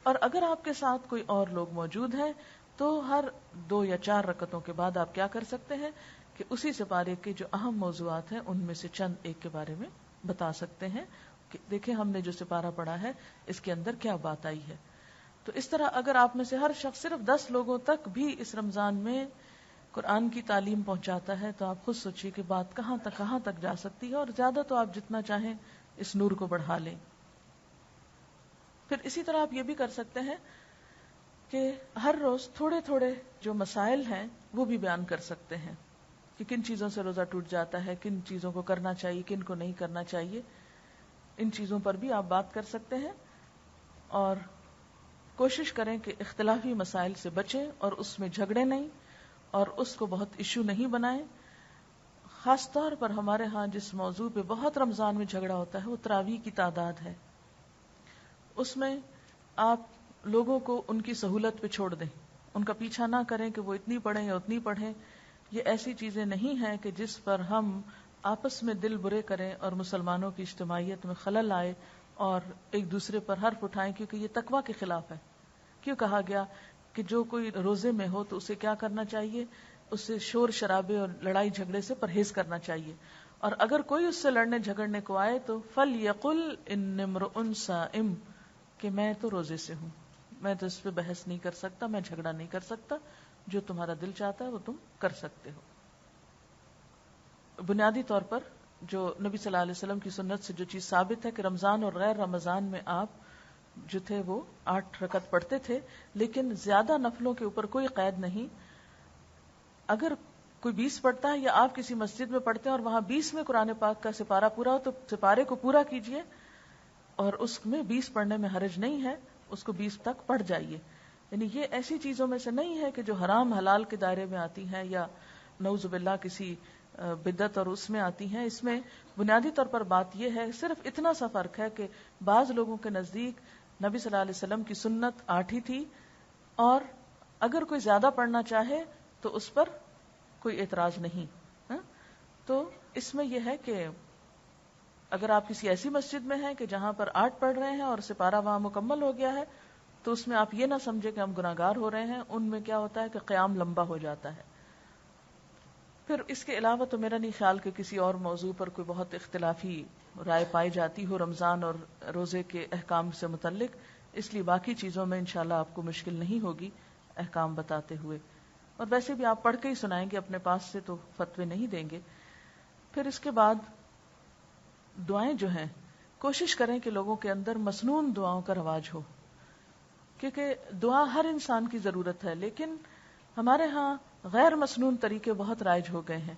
اور اگر آپ کے ساتھ کوئی اور لوگ موجود ہیں تو ہر 2 یا 4 رکعتوں کے بعد آپ کیا کر سکتے ہیں کہ اسی سپارے کے جو اہم موضوعات ہیں ان میں سے چند ایک کے بارے میں بتا سکتے ہیں کہ دیکھیں ہم نے جو سپارہ پڑھا ہے اس کے اندر کیا بات آئی ہے. تو اس طرح اگر آپ میں سے ہر شخص صرف 10 لوگوں تک بھی اس رمضان میں قرآن کی تعلیم پہنچاتا ہے تو آپ خود سوچیے کہ بات کہاں تک جا سکتی ہے. اور زیادہ تو آپ جتنا چاہیں اس نور کو بڑھا لیں. پھر اسی طرح آپ یہ بھی کر سکتے ہیں کہ ہر روز تھوڑے تھوڑے جو مسائل ہیں وہ بھی بیان کر سکتے ہیں کہ کن چیزوں سے روزہ ٹوٹ جاتا ہے، کن چیزوں کو کرنا چاہیے، کن کو نہیں کرنا چاہیے. ان چیزوں پر بھی آپ بات کر سکتے ہیں. اور کوشش کریں کہ اختلافی مسائل سے بچیں اور اس میں جھگڑے نہیں اور اس کو بہت ایشو نہیں بنائیں. خاص طور پر ہمارے ہاں جس موضوع پہ بہت رمضان میں جھگڑا ہوتا ہے وہ تراویح کی تعداد ہے. اس میں آپ لوگوں کو ان کی سہولت پہ چھوڑ دیں، ان کا پیچھا نہ کریں کہ وہ اتنی پڑھیں یا اتنی پڑھیں. یہ ایسی چیزیں نہیں ہیں کہ جس پر ہم آپس میں دل برے کریں اور مسلمانوں کی اجتماعیت میں خلل آئے اور ایک دوسرے پر حرف اٹھائیں، کیونکہ یہ تقویٰ کے خلاف ہے. کیوں کہا گیا کہ جو کوئی روزے میں ہو تو اسے کیا کرنا چاہیے، اسے شور شرابے اور لڑائی جھگڑے سے پرہیز کرنا چاہیے. اور اگر کوئی اس سے لڑنے جھگڑنے کو آئے تو فَلْيَقُلْ إِنِّي امْرُؤٌ صَائِمٌ، کہ میں تو روزے سے ہوں، میں تو اس پہ بحث نہیں کر سکتا، میں جھگڑا نہیں کر سکتا، جو تمہارا دل چاہتا ہے وہ تم کر سکتے ہو. بنیادی طور پر جو نبی صلی اللہ علیہ وسلم کی سنت سے جو چیز ثابت ہے کہ رمضان اور غیر رمضان میں آپ جو تھے وہ 8 رکعت پڑھتے تھے، لیکن زیادہ نفلوں کے اوپر کوئی قید نہیں. اگر کوئی 20 پڑھتا ہے یا آپ کسی مسجد میں پڑھتے ہیں اور وہاں 20 میں قرآن پاک کا سپارہ پورا ہو تو سپارے کو پورا کیجئے، اور اس میں 20 پڑھنے میں حرج نہیں ہے، اس کو 20 تک پڑھ جائیے. یعنی یہ ایسی چیزوں میں سے نہیں ہے کہ جو حرام حلال کے دائرے میں آتی ہیں یا نعوذ باللہ کسی بدعت اور اس میں آتی ہیں. اس میں بنیادی طور پر بات یہ ہے، صرف اتنا سا فرق ہے کہ بعض لوگوں کے نزدیک نبی صلی اللہ علیہ وسلم کی سنت 8 ہی تھی، اور اگر کوئی زیادہ پڑھنا چاہے تو اس پر کوئی اعتراض نہیں. تو اس میں یہ ہے کہ اگر آپ کسی ایسی مسجد میں ہیں کہ جہاں پر 8 پڑھ رہے ہیں اور سپارہ وہاں مکمل ہو گیا ہے تو اس میں آپ یہ نہ سمجھے کہ ہم گناہگار ہو رہے ہیں. ان میں کیا ہوتا ہے کہ قیام لمبا ہو جاتا ہے. پھر اس کے علاوہ تو میرا نہیں خیال کہ کسی اور موضوع پر کوئی بہت اختلافی رائے پائی جاتی ہو رمضان اور روزے کے احکام سے متعلق، اس لیے باقی چیزوں میں انشاءاللہ آپ کو مشکل نہیں ہوگی احکام بتاتے ہوئے. اور ویسے بھی آپ پڑھ کے ہی سنائیں گے، اپنے پاس سے تو فتوے نہیں دیں گے. پھر اس کے بعد دعائیں جو ہیں کوشش کریں کہ لوگوں کے اندر مسنون دعاؤں کا رواج ہو، کیونکہ دعا ہر انسان کی ضرورت ہے، لیکن ہمارے ہاں غیر مسنون طریقے بہت رائج ہو گئے ہیں.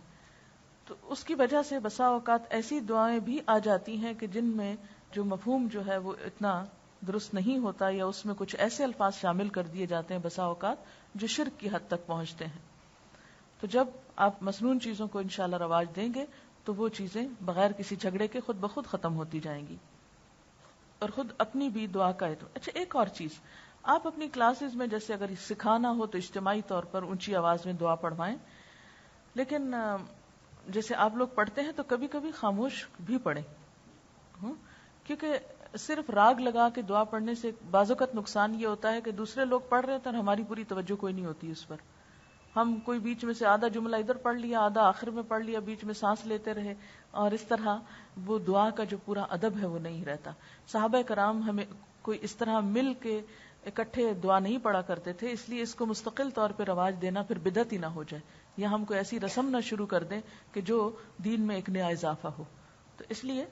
تو اس کی وجہ سے بسا اوقات ایسی دعائیں بھی آ جاتی ہیں کہ جن میں جو مفہوم جو ہے وہ اتنا درست نہیں ہوتا، یا اس میں کچھ ایسے الفاظ شامل کر دیے جاتے ہیں بسا اوقات جو شرک کی حد تک پہنچتے ہیں. تو جب آپ مسنون چیزوں کو انشاءاللہ رواج دیں گے تو وہ چیزیں بغیر کسی جھگڑے کے خود بخود ختم ہوتی جائیں گی، اور خود اپنی بھی دعا کا اعتماد. اچھا ایک اور چیز، آپ اپنی کلاسز میں جیسے اگر سکھانا ہو تو اجتماعی طور پر اونچی آواز میں دعا پڑھوائیں، لیکن جیسے آپ لوگ پڑھتے ہیں تو کبھی کبھی خاموش بھی پڑھیں، کیونکہ صرف راگ لگا کے دعا پڑھنے سے بعض اوقات نقصان یہ ہوتا ہے کہ دوسرے لوگ پڑھ رہے ہوتے ہیں اور ہماری پوری توجہ کوئی نہیں ہوتی اس پر. ہم کوئی بیچ میں سے آدھا جملہ ادھر پڑھ لیا، آدھا آخر میں پڑھ لیا، بیچ میں سانس لیتے رہے، اور اس طرح وہ دعا کا جو پورا ادب ہے وہ نہیں رہتا. صحابہ کرام ہمیں کوئی اس طرح مل کے اکٹھے دعا نہیں پڑھا کرتے تھے، اس لیے اس کو مستقل طور پہ رواج دینا پھر بدعت ہی نہ ہو جائے، یا ہم کوئی ایسی رسم نہ شروع کر دیں کہ جو دین میں ایک نیا اضافہ ہو. تو اس لیے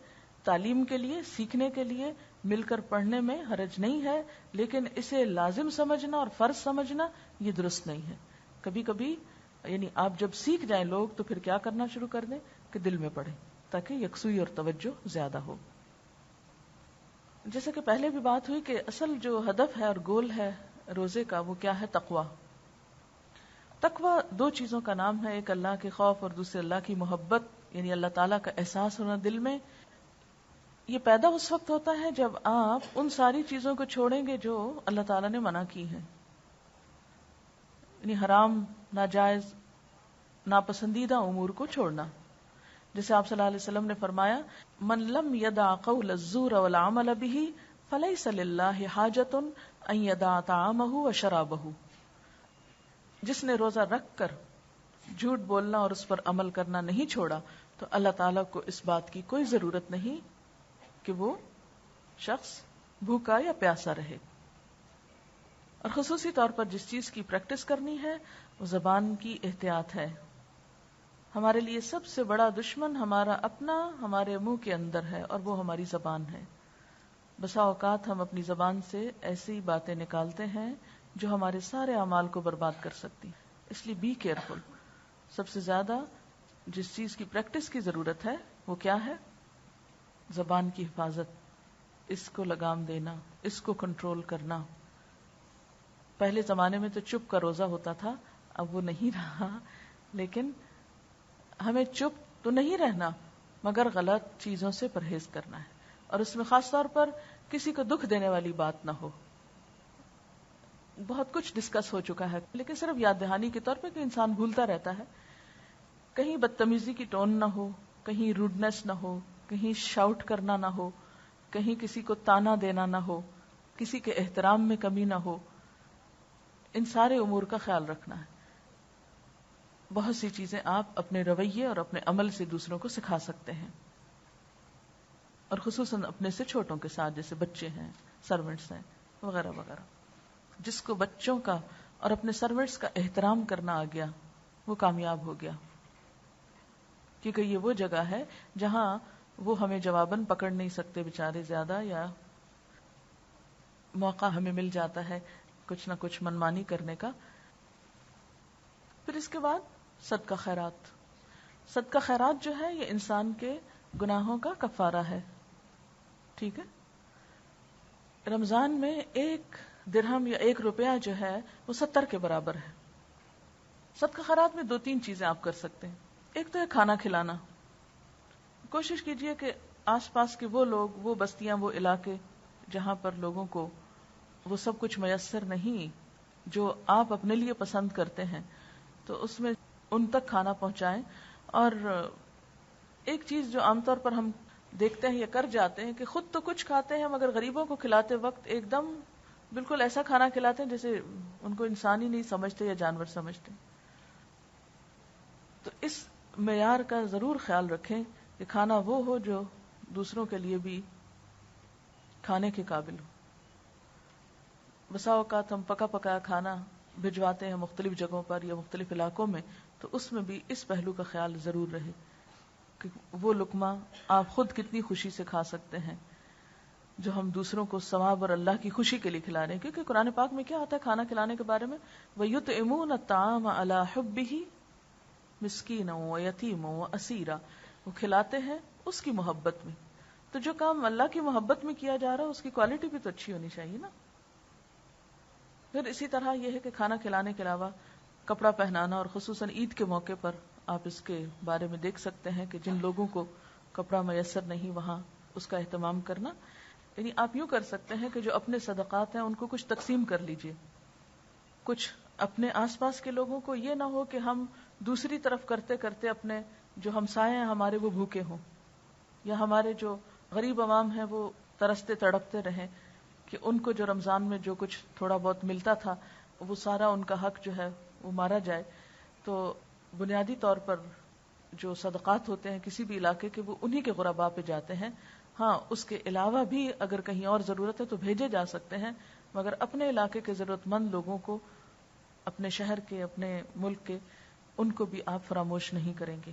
تعلیم کے لیے، سیکھنے کے لیے مل کر پڑھنے میں حرج نہیں ہے، لیکن اسے لازم سمجھنا اور فرض سمجھنا یہ درست نہیں ہے. کبھی کبھی یعنی آپ جب سیکھ جائیں لوگ تو پھر کیا کرنا شروع کر دیں کہ دل میں پڑھیں تاکہ یکسوئی اور توجہ زیادہ ہو. جیسا کہ پہلے بھی بات ہوئی کہ اصل جو ہدف ہے اور گول ہے روزے کا وہ کیا ہے؟ تقویٰ. تقویٰ دو چیزوں کا نام ہے، ایک اللہ کے خوف اور دوسرے اللہ کی محبت، یعنی اللہ تعالیٰ کا احساس ہونا دل میں. یہ پیدا اس وقت ہوتا ہے جب آپ ان ساری چیزوں کو چھوڑیں گے جو اللہ تعالیٰ نے منع کی ہیں، یعنی حرام، ناجائز، ناپسندیدہ امور کو چھوڑنا. جیسے آپ صلی اللہ علیہ وسلم نے فرمایا، من لم يدع قول الزور والعمل به فليس لله حاجة ان يدع طعامه وشرابه. جس نے روزہ رکھ کر جھوٹ بولنا اور اس پر عمل کرنا نہیں چھوڑا تو اللہ تعالیٰ کو اس بات کی کوئی ضرورت نہیں کہ وہ شخص بھوکا یا پیاسا رہے. اور خصوصی طور پر جس چیز کی پریکٹس کرنی ہے وہ زبان کی احتیاط ہے. ہمارے لیے سب سے بڑا دشمن ہمارا اپنا ہمارے منہ کے اندر ہے اور وہ ہماری زبان ہے. بسا اوقات ہم اپنی زبان سے ایسی باتیں نکالتے ہیں جو ہمارے سارے اعمال کو برباد کر سکتی. اس لیے بی کیئرفل. سب سے زیادہ جس چیز کی پریکٹس کی ضرورت ہے وہ کیا ہے؟ زبان کی حفاظت، اس کو لگام دینا، اس کو کنٹرول کرنا. پہلے زمانے میں تو چپ کا روزہ ہوتا تھا، اب وہ نہیں رہا، لیکن ہمیں چپ تو نہیں رہنا مگر غلط چیزوں سے پرہیز کرنا ہے، اور اس میں خاص طور پر کسی کو دکھ دینے والی بات نہ ہو. بہت کچھ ڈسکس ہو چکا ہے لیکن صرف یاد دہانی کے طور پہ کہ انسان بھولتا رہتا ہے. کہیں بدتمیزی کی ٹون نہ ہو، کہیں روڈنس نہ ہو، کہیں شاؤٹ کرنا نہ ہو، کہیں کسی کو تانا دینا نہ ہو، کسی کے احترام میں کمی نہ ہو. ان سارے امور کا خیال رکھنا ہے. بہت سی چیزیں آپ اپنے رویے اور اپنے عمل سے دوسروں کو سکھا سکتے ہیں، اور خصوصاً اپنے سے چھوٹوں کے ساتھ، جیسے بچے ہیں، سرونٹس ہیں وغیرہ وغیرہ. جس کو بچوں کا اور اپنے سرونٹس کا احترام کرنا آ گیا وہ کامیاب ہو گیا، کیونکہ یہ وہ جگہ ہے جہاں وہ ہمیں جواباً پکڑ نہیں سکتے بیچارے زیادہ، یا موقع ہمیں مل جاتا ہے کچھ نہ کچھ منمانی کرنے کا. پھر اس کے بعد صدقہ خیرات. صدقہ خیرات جو ہے یہ انسان کے گناہوں کا کفارہ ہے. ٹھیک ہے، رمضان میں 1 درہم یا 1 روپیہ جو ہے وہ 70 کے برابر ہے. صدقہ خیرات میں 2-3 چیزیں آپ کر سکتے ہیں. ایک تو ہے کھانا کھلانا. کوشش کیجئے کہ آس پاس کے وہ لوگ، وہ بستیاں، وہ علاقے جہاں پر لوگوں کو وہ سب کچھ میسر نہیں جو آپ اپنے لیے پسند کرتے ہیں، تو اس میں ان تک کھانا پہنچائیں. اور ایک چیز جو عام طور پر ہم دیکھتے ہیں یا کر جاتے ہیں کہ خود تو کچھ کھاتے ہیں مگر غریبوں کو کھلاتے وقت ایک دم بالکل ایسا کھانا کھلاتے ہیں جیسے ان کو انسان ہی نہیں سمجھتے یا جانور سمجھتے. تو اس معیار کا ضرور خیال رکھیں کہ کھانا وہ ہو جو دوسروں کے لیے بھی کھانے کے قابل ہو. بسا اوقات ہم پکا پکایا کھانا بھجواتے ہیں مختلف جگہوں پر یا مختلف علاقوں میں، تو اس میں بھی اس پہلو کا خیال ضرور رہے کہ وہ لقمہ آپ خود کتنی خوشی سے کھا سکتے ہیں جو ہم دوسروں کو ثواب اور اللہ کی خوشی کے لیے کھلا رہے ہیں. کیونکہ قرآن پاک میں کیا آتا ہے کھانا کھلانے کے بارے میں؟ وَيُطْعِمُونَ الطَّعَامَ عَلَى حُبِّهِ مِسْكِينًا وَيَتِيمًا وَأَسِيرًا. وہ کھلاتے ہیں اس کی محبت میں. تو جو کام اللہ کی محبت میں کیا جا رہا ہے اس کی کوالٹی بھی تو اچھی ہونی چاہیے نا. پھر اسی طرح یہ ہے کہ کھانا کھلانے کے علاوہ کپڑا پہنانا، اور خصوصاً عید کے موقع پر آپ اس کے بارے میں دیکھ سکتے ہیں کہ جن لوگوں کو کپڑا میسر نہیں وہاں اس کا اہتمام کرنا. یعنی آپ یوں کر سکتے ہیں کہ جو اپنے صدقات ہیں ان کو کچھ تقسیم کر لیجئے، کچھ اپنے آس پاس کے لوگوں کو. یہ نہ ہو کہ ہم دوسری طرف کرتے کرتے اپنے جو ہمسائے ہیں ہمارے وہ بھوکے ہوں، یا ہمارے جو غریب عوام ہیں وہ ترستے تڑپتے رہیں کہ ان کو جو رمضان میں جو کچھ تھوڑا بہت ملتا تھا وہ سارا ان کا حق جو ہے وہ مارا جائے. تو بنیادی طور پر جو صدقات ہوتے ہیں کسی بھی علاقے کے وہ انہی کے غرباء پہ جاتے ہیں. ہاں اس کے علاوہ بھی اگر کہیں اور ضرورت ہے تو بھیجے جا سکتے ہیں، مگر اپنے علاقے کے ضرورت مند لوگوں کو، اپنے شہر کے، اپنے ملک کے، ان کو بھی آپ فراموش نہیں کریں گے.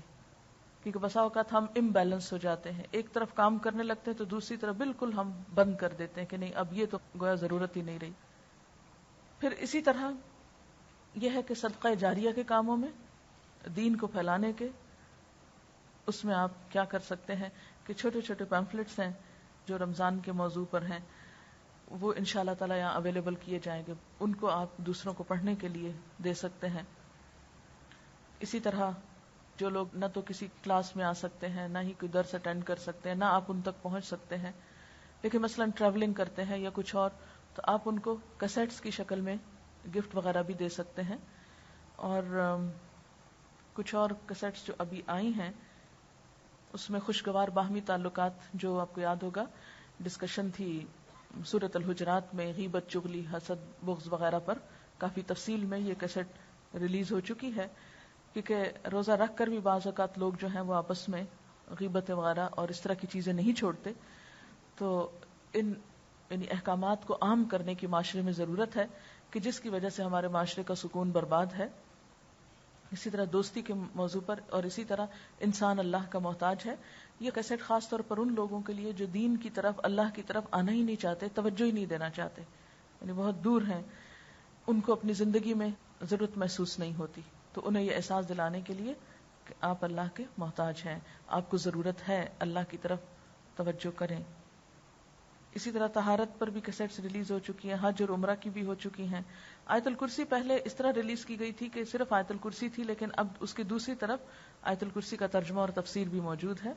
کیونکہ بسا اوقات ہم امبیلنس ہو جاتے ہیں، ایک طرف کام کرنے لگتے ہیں تو دوسری طرف بالکل ہم بند کر دیتے ہیں کہ نہیں اب یہ تو گویا ضرورت ہی نہیں رہی. پھر اسی طرح یہ ہے کہ صدقہ جاریہ کے کاموں میں، دین کو پھیلانے کے، اس میں آپ کیا کر سکتے ہیں کہ چھوٹے چھوٹے پیمفلٹس ہیں جو رمضان کے موضوع پر ہیں، وہ انشاءاللہ تعالی یہاں اویلیبل کیے جائیں گے، ان کو آپ دوسروں کو پڑھنے کے لیے دے سکتے ہیں. اسی طرح جو لوگ نہ تو کسی کلاس میں آ سکتے ہیں، نہ ہی کوئی درس اٹینڈ کر سکتے ہیں، نہ آپ ان تک پہنچ سکتے ہیں، لیکن مثلا ٹریولنگ کرتے ہیں یا کچھ اور، تو آپ ان کو کیسٹس کی شکل میں گفٹ وغیرہ بھی دے سکتے ہیں. اور کچھ اور کیسٹس جو ابھی آئی ہیں اس میں خوشگوار باہمی تعلقات، جو آپ کو یاد ہوگا ڈسکشن تھی سورۃ الحجرات میں، غیبت، چغلی، حسد، بغض وغیرہ پر کافی تفصیل میں یہ کیسٹ ریلیز ہو چکی ہے. کیونکہ روزہ رکھ کر بھی بعض اوقات لوگ جو ہیں وہ آپس میں غیبت وغیرہ اور اس طرح کی چیزیں نہیں چھوڑتے، تو ان یعنی احکامات کو عام کرنے کی معاشرے میں ضرورت ہے کہ جس کی وجہ سے ہمارے معاشرے کا سکون برباد ہے. اسی طرح دوستی کے موضوع پر، اور اسی طرح انسان اللہ کا محتاج ہے. یہ کیسٹ خاص طور پر ان لوگوں کے لیے جو دین کی طرف، اللہ کی طرف آنا ہی نہیں چاہتے، توجہ ہی نہیں دینا چاہتے، یعنی بہت دور ہیں، ان کو اپنی زندگی میں ضرورت محسوس نہیں ہوتی، تو انہیں یہ احساس دلانے کے لیے کہ آپ اللہ کے محتاج ہیں، آپ کو ضرورت ہے، اللہ کی طرف توجہ کریں. اسی طرح طہارت پر بھی کیسٹس ریلیز ہو چکی ہیں، حج اور عمرہ کی بھی ہو چکی ہیں. آیت الکرسی پہلے اس طرح ریلیز کی گئی تھی کہ صرف آیت الکرسی تھی، لیکن اب اس کی دوسری طرف آیت الکرسی کا ترجمہ اور تفسیر بھی موجود ہے.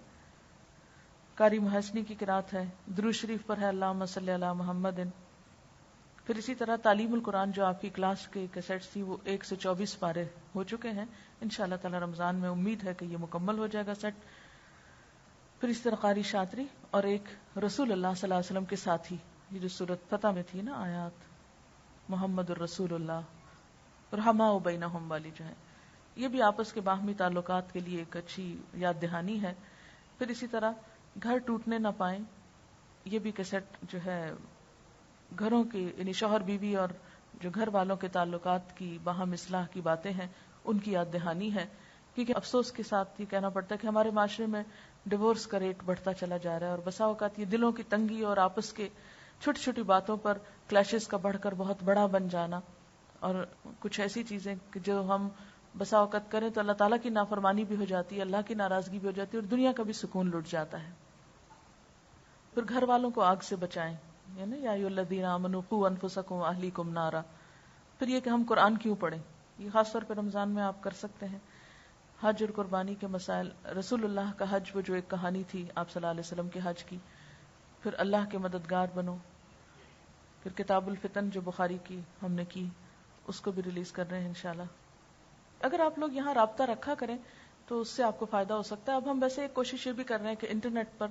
قاری محسنی کی قرات ہے، درود شریف پر ہے اللہم صلی علی محمد. پھر اسی طرح تعلیم القرآن جو آپ کی کلاس کے کیسٹس تھی وہ 1 سے 24 پارے ہو چکے ہیں، انشاءاللہ تعالی رمضان میں امید ہے کہ یہ مکمل ہو جائے گا سیٹ. پھر اس طرح قاری شاطری اور ایک رسول اللہ صلی اللہ علیہ وسلم کے ساتھی، یہ جو سورۃ فتح میں تھی نا آیات، محمد الرسول اللہ رحماء بینہم والی جو ہے، یہ بھی آپس کے باہمی تعلقات کے لیے ایک اچھی یاد دہانی ہے. پھر اسی طرح گھر ٹوٹنے نہ پائیں، یہ بھی کیسٹ جو ہے گھروں کی یعنی شوہر بیوی اور جو گھر والوں کے تعلقات کی باہم اصلاح کی باتیں ہیں ان کی یاد دہانی ہے. کیونکہ افسوس کے ساتھ یہ کہنا پڑتا ہے کہ ہمارے معاشرے میں ڈیورس کا ریٹ بڑھتا چلا جا رہا ہے، اور بسا اوقات یہ دلوں کی تنگی اور آپس کے چھوٹی چھوٹی باتوں پر کلیشز کا بڑھ کر بہت بڑا بن جانا، اور کچھ ایسی چیزیں کہ جو ہم بسا اوقات کریں تو اللہ تعالیٰ کی نافرمانی بھی ہو جاتی ہے، اللہ کی ناراضگی بھی ہو جاتی ہے، اور دنیا کا بھی سکون لٹ جاتا ہے. پھر گھر والوں کو آگ سے بچائیں، یعنی یا ایھا الذین آمنوا قوا انفسکم واہلیکم نارا. پھر یہ کہ ہم قرآن کیوں پڑھیں، یہ خاص طور پہ رمضان میں آپ کر سکتے ہیں. حج اور قربانی کے مسائل، رسول اللہ کا حج وہ جو ایک کہانی تھی آپ صلی اللہ علیہ وسلم کے حج کی. پھر اللہ کے مددگار بنو. پھر کتاب الفتن جو بخاری کی ہم نے کی اس کو بھی ریلیز کر رہے ہیں انشاءاللہ. اگر آپ لوگ یہاں رابطہ رکھا کریں تو اس سے آپ کو فائدہ ہو سکتا ہے. اب ہم ویسے ایک کوشش یہ بھی کر رہے ہیں کہ انٹرنیٹ پر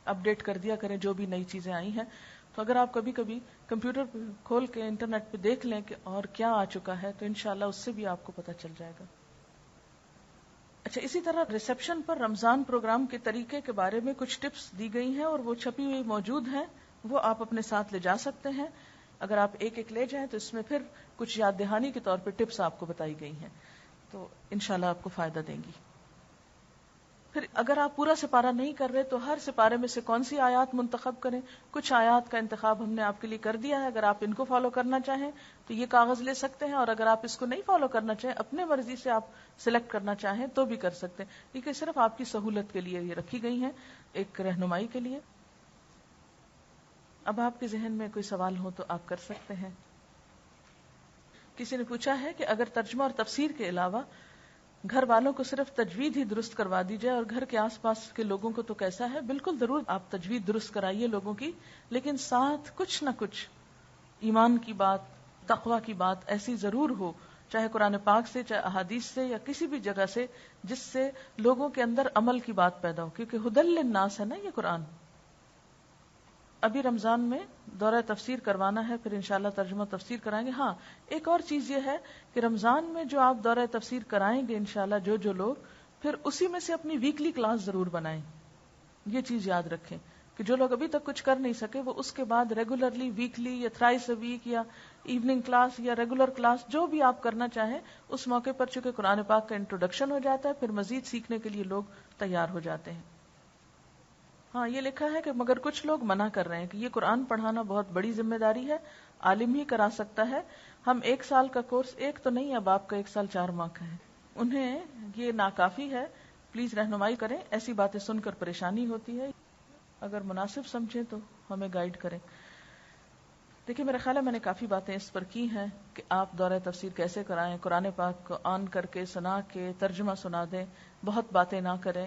اپڈیٹ کر دیا کریں جو بھی نئی چیزیں آئی ہیں. تو اگر آپ کبھی کبھی کمپیوٹر پہ کھول کے انٹرنیٹ پہ دیکھ لیں کہ اور کیا آ چکا ہے تو انشاءاللہ اس سے بھی آپ کو پتہ چل جائے گا. اچھا، اسی طرح ریسیپشن پر رمضان پروگرام کے طریقے کے بارے میں کچھ ٹپس دی گئی ہیں اور وہ چھپی ہوئی موجود ہیں، وہ آپ اپنے ساتھ لے جا سکتے ہیں. اگر آپ ایک ایک لے جائیں تو اس میں پھر کچھ یاد دہانی کے طور پہ ٹپس آپ کو بتائی گئی ہیں، تو انشاءاللہ آپ کو فائدہ دیں گی. پھر اگر آپ پورا سپارہ نہیں کر رہے تو ہر سپارے میں سے کون سی آیات منتخب کریں. کچھ آیات کا انتخاب ہم نے آپ کے لیے کر دیا ہے، اگر آپ ان کو فالو کرنا چاہیں تو یہ کاغذ لے سکتے ہیں، اور اگر آپ اس کو نہیں فالو کرنا چاہیں، اپنے مرضی سے آپ سلیکٹ کرنا چاہیں تو بھی کر سکتے ہیں. یہ صرف آپ کی سہولت کے لیے یہ رکھی گئی ہیں، ایک رہنمائی کے لیے. اب آپ کے ذہن میں کوئی سوال ہو تو آپ کر سکتے ہیں. کسی نے پوچھا ہے کہ اگر ترجمہ اور تفسیر کے علاوہ گھر والوں کو صرف تجوید ہی درست کروا دی جائے اور گھر کے آس پاس کے لوگوں کو تو کیسا ہے؟ بالکل ضرور آپ تجوید درست کرائیے لوگوں کی، لیکن ساتھ کچھ نہ کچھ ایمان کی بات، تقوی کی بات ایسی ضرور ہو، چاہے قرآن پاک سے، چاہے احادیث سے، یا کسی بھی جگہ سے جس سے لوگوں کے اندر عمل کی بات پیدا ہو. کیونکہ ھدی للناس ہے نا یہ قرآن. ابھی رمضان میں دورہ تفسیر کروانا ہے، پھر انشاءاللہ ترجمہ تفسیر کرائیں گے. ہاں ایک اور چیز یہ ہے کہ رمضان میں جو آپ دورہ تفسیر کرائیں گے انشاءاللہ جو لوگ، پھر اسی میں سے اپنی ویکلی کلاس ضرور بنائیں. یہ چیز یاد رکھیں کہ جو لوگ ابھی تک کچھ کر نہیں سکے وہ اس کے بعد ریگولرلی ویکلی یا تھرائس اے ویک یا ایوننگ کلاس یا ریگولر کلاس جو بھی آپ کرنا چاہیں اس موقع پر، چونکہ قرآن پاک کا انٹروڈکشن ہو جاتا ہے، پھر مزید سیکھنے کے لیے لوگ تیار ہو جاتے ہیں. ہاں یہ لکھا ہے کہ مگر کچھ لوگ منع کر رہے ہیں کہ یہ قرآن پڑھانا بہت بڑی ذمہ داری ہے، عالم ہی کرا سکتا ہے. ہم 1 سال کا کورس، ایک تو نہیں، اب آپ کا 1 سال 4 ماہ کا ہے، انہیں یہ ناکافی ہے. پلیز رہنمائی کریں، ایسی باتیں سن کر پریشانی ہوتی ہے، اگر مناسب سمجھیں تو ہمیں گائیڈ کریں. دیکھیں میرا خیال ہے میں نے کافی باتیں اس پر کی ہیں کہ آپ دورہ تفسیر کیسے کرائیں، قرآن پاک کو آن کر کے سنا کے ترجمہ سنا دیں، بہت باتیں نہ کریں،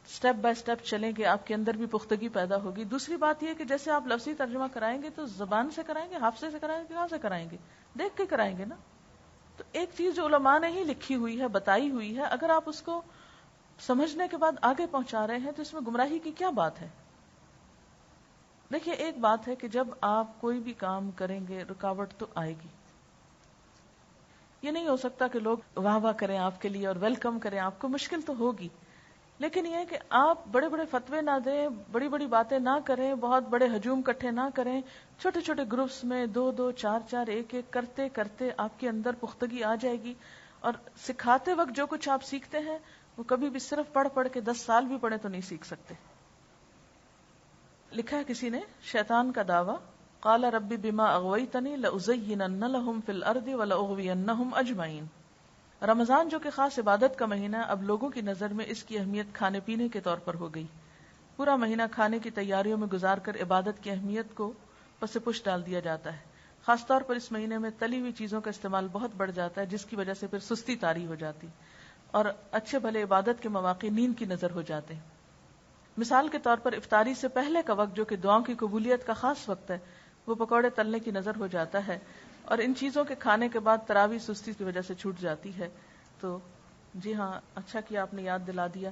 سٹیپ بائی سٹیپ چلیں کہ آپ کے اندر بھی پختگی پیدا ہوگی. دوسری بات یہ کہ جیسے آپ لفظی ترجمہ کرائیں گے تو زبان سے کرائیں گے، حافظے سے کرائیں گے، کہاں سے کرائیں گے؟ دیکھ کے کرائیں گے نا. تو ایک چیز جو علماء نے ہی لکھی ہوئی ہے، بتائی ہوئی ہے، اگر آپ اس کو سمجھنے کے بعد آگے پہنچا رہے ہیں تو اس میں گمراہی کی کیا بات ہے؟ دیکھیے ایک بات ہے کہ جب آپ کوئی بھی کام کریں گے رکاوٹ تو آئے گی. یہ نہیں ہو سکتا کہ لوگ واہ واہ کریں آپ کے لیے اور ویلکم کریں آپ کو، مشکل تو ہوگی. لیکن یہ ہے کہ آپ بڑے بڑے فتوے نہ دیں، بڑی بڑی باتیں نہ کریں، بہت بڑے ہجوم کٹھے نہ کریں، چھوٹے چھوٹے گروپس میں 2 4 1 کرتے کرتے آپ کے اندر پختگی آ جائے گی. اور سکھاتے وقت جو کچھ آپ سیکھتے ہیں وہ کبھی بھی صرف پڑھ کے 10 سال بھی پڑھے تو نہیں سیکھ سکتے. لکھا ہے کسی نے شیطان کا دعویٰ، قال رب بما اغویتنی لازینن لهم فی الارض ولاغوینہم اجمعین. رمضان جو کہ خاص عبادت کا مہینہ ہے، اب لوگوں کی نظر میں اس کی اہمیت کھانے پینے کے طور پر ہو گئی. پورا مہینہ کھانے کی تیاریوں میں گزار کر عبادت کی اہمیت کو پس پش ڈال دیا جاتا ہے. خاص طور پر اس مہینے میں تلی ہوئی چیزوں کا استعمال بہت بڑھ جاتا ہے، جس کی وجہ سے پھر سستی طاری ہو جاتی اور اچھے بھلے عبادت کے مواقع نیند کی نظر ہو جاتے ہیں. مثال کے طور پر افطاری سے پہلے کا وقت جو کہ دعاؤں کی قبولیت کا خاص وقت ہے، وہ پکوڑے تلنے کی نظر ہو جاتا ہے، اور ان چیزوں کے کھانے کے بعد تراویح سستی کی وجہ سے چھوٹ جاتی ہے. تو جی ہاں، اچھا کیا آپ نے یاد دلا دیا.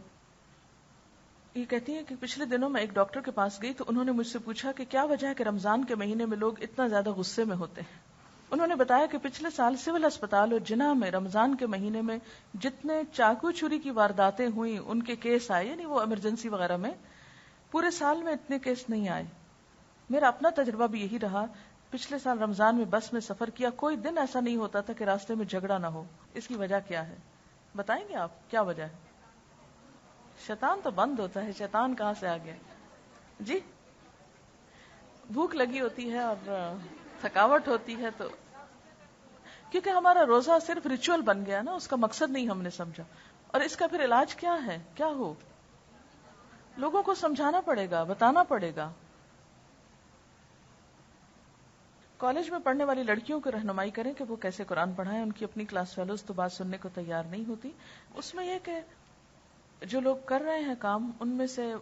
یہ کہتی ہیں کہ پچھلے دنوں میں ایک ڈاکٹر کے پاس گئی تو انہوں نے مجھ سے پوچھا کہ کیا وجہ ہے کہ رمضان کے مہینے میں لوگ اتنا زیادہ غصے میں ہوتے ہیں. انہوں نے بتایا کہ پچھلے سال سول اسپتال اور جناح میں رمضان کے مہینے میں جتنے چاقو چھری کی وارداتیں ہوئیں ان کے کیس آئے، یعنی وہ ایمرجنسی وغیرہ میں، پورے سال میں اتنے کیس نہیں آئے. میرا اپنا تجربہ بھی یہی رہا. پچھلے سال رمضان میں بس میں سفر کیا، کوئی دن ایسا نہیں ہوتا تھا کہ راستے میں جھگڑا نہ ہو. اس کی وجہ کیا ہے بتائیں گے آپ؟ کیا وجہ ہے؟ شیطان تو بند ہوتا ہے، شیطان کہاں سے آ گیا؟ جی بھوک لگی ہوتی ہے اور تھکاوٹ ہوتی ہے، تو کیونکہ ہمارا روزہ صرف ریچول بن گیا نا، اس کا مقصد نہیں ہم نے سمجھا. اور اس کا پھر علاج کیا ہے؟ کیا ہو؟ لوگوں کو سمجھانا پڑے گا، بتانا پڑے گا. کالج میں پڑھنے والی لڑکیوں کو رہنمائی کریں کہ وہ کیسے قرآن پڑھائیں. ان کی اپنی کلاس فیلوز تو بات سننے کو تیار نہیں ہوتی. اس میں یہ کہ جو لوگ کر رہے ہیں کام، ان میں سے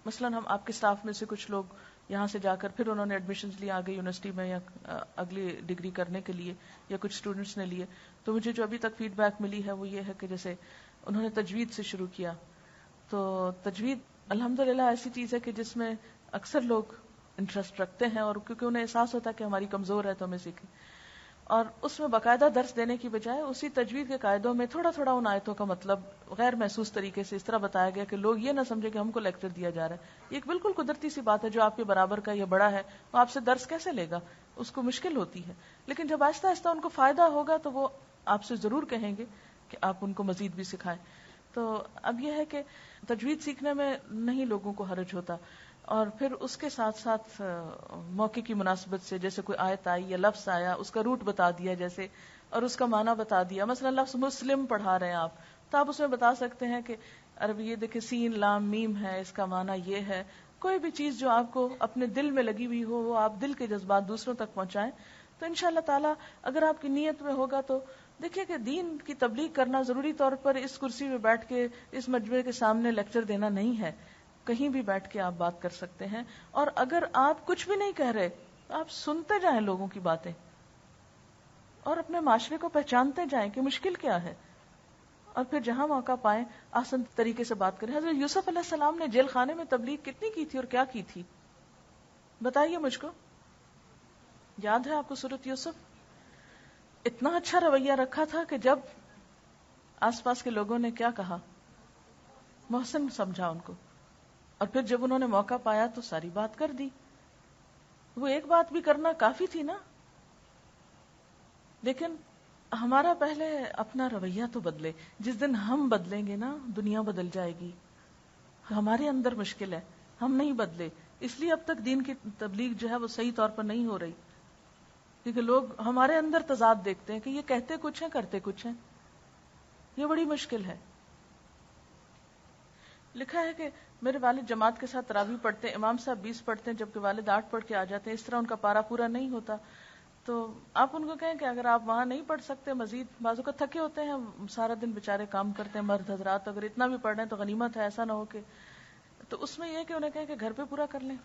مثلا ہم آپ کے سٹاف میں سے کچھ لوگ یہاں سے جا کر پھر انہوں نے ایڈمیشنز لیے آگے یونیورسٹی میں یا اگلی ڈگری کرنے کے لیے، یا کچھ اسٹوڈنٹس نے لیے. تو مجھے جو ابھی تک فیڈ بیک ملی ہے وہ یہ ہے کہ جیسے انہوں نے تجوید سے شروع کیا، تو تجوید الحمدللہ ایسی چیز ہے کہ جس میں اکثر لوگ انٹرسٹ رکھتے ہیں، اور کیونکہ انہیں احساس ہوتا ہے کہ ہماری کمزور ہے تو ہمیں سیکھیں. اور اس میں باقاعدہ درس دینے کی بجائے اسی تجوید کے قاعدوں میں تھوڑا تھوڑا ان آیتوں کا مطلب غیر محسوس طریقے سے اس طرح بتایا گیا کہ لوگ یہ نہ سمجھے کہ ہم کو لیکچر دیا جا رہا ہے. یہ ایک بالکل قدرتی سی بات ہے، جو آپ کے برابر کا یا بڑا ہے وہ آپ سے درس کیسے لے گا؟ اس کو مشکل ہوتی ہے. لیکن جب آہستہ آہستہ ان کو فائدہ ہوگا تو وہ آپ سے ضرور کہیں گے کہ آپ ان کو مزید بھی سکھائیں. تو اب یہ ہے کہ تجوید سیکھنے میں نہیں لوگوں کو حرج ہوتا، اور پھر اس کے ساتھ ساتھ موقع کی مناسبت سے جیسے کوئی آیت آئی یا لفظ آیا، اس کا روٹ بتا دیا جیسے، اور اس کا معنی بتا دیا. مثلا لفظ مسلم پڑھا رہے ہیں آپ، تو آپ اس میں بتا سکتے ہیں کہ عربی یہ دیکھیں سین لام میم ہے، اس کا معنی یہ ہے. کوئی بھی چیز جو آپ کو اپنے دل میں لگی ہوئی ہو وہ آپ دل کے جذبات دوسروں تک پہنچائیں. تو انشاءاللہ تعالی اگر آپ کی نیت میں ہوگا تو دیکھیے کہ دین کی تبلیغ کرنا ضروری طور پر اس کرسی میں بیٹھ کے اس مجمع کے سامنے لیکچر دینا نہیں ہے. کہیں بھی بیٹھ کے آپ بات کر سکتے ہیں، اور اگر آپ کچھ بھی نہیں کہہ رہے آپ سنتے جائیں لوگوں کی باتیں اور اپنے معاشرے کو پہچانتے جائیں کہ مشکل کیا ہے. اور پھر جہاں موقع پائیں آسان طریقے سے بات کریں. حضرت یوسف علیہ السلام نے جیل خانے میں تبلیغ کتنی کی تھی اور کیا کی تھی؟ بتائیے مجھ کو. یاد ہے آپ کو سورۃ یوسف؟ اتنا اچھا رویہ رکھا تھا کہ جب آس پاس کے لوگوں نے کیا کہا، محسن سمجھا ان کو، اور پھر جب انہوں نے موقع پایا تو ساری بات کر دی. وہ ایک بات بھی کرنا کافی تھی نا. لیکن ہمارا پہلے اپنا رویہ تو بدلے. جس دن ہم بدلیں گے نا دنیا بدل جائے گی. ہمارے اندر مشکل ہے، ہم نہیں بدلے، اس لیے اب تک دین کی تبلیغ جو ہے وہ صحیح طور پر نہیں ہو رہی، کیونکہ لوگ ہمارے اندر تضاد دیکھتے ہیں کہ یہ کہتے کچھ ہیں کرتے کچھ ہیں. یہ بڑی مشکل ہے. لکھا ہے کہ میرے والد جماعت کے ساتھ تراویح پڑھتے ہیں، امام صاحب 20 پڑھتے ہیں جبکہ والد 8 پڑھ کے آ جاتے ہیں. اس طرح ان کا پارا پورا نہیں ہوتا. تو آپ ان کو کہیں کہ اگر آپ وہاں نہیں پڑھ سکتے، مزید بازو کا تھکے ہوتے ہیں، سارا دن بےچارے کام کرتے ہیں مرد حضرات، اگر اتنا بھی پڑھ رہے ہیں تو غنیمت ہے، ایسا نہ ہو کہ. تو اس میں یہ کہ انہیں کہیں کہ گھر پہ پورا کر لیں.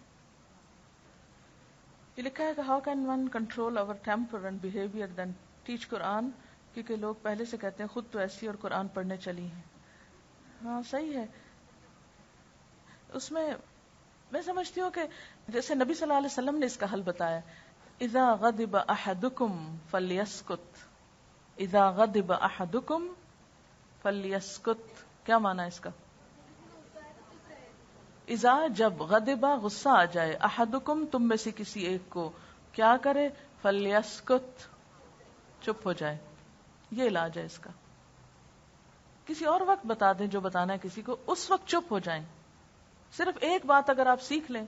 یہ لکھا ہے کہ how can one control over temper and behaviour then teach Quran, کیونکہ لوگ پہلے سے کہتے ہیں خود تو ایسی اور قرآن پڑھنے چلی ہیں. ہاں صحیح ہے. اس میں سمجھتی ہوں کہ جیسے نبی صلی اللہ علیہ وسلم نے اس کا حل بتایا، اذا غضب احدکم فلیسکت، اذا غضب احدکم فلیسکت. کیا معنی ہے اس کا؟ اذا جب غضب غصہ آ جائے، احدکم تم میں سے کسی ایک کو، کیا کرے؟ فلیسکت چپ ہو جائے. یہ علاج ہے اس کا. کسی اور وقت بتا دیں جو بتانا ہے کسی کو، اس وقت چپ ہو جائیں. صرف ایک بات اگر آپ سیکھ لیں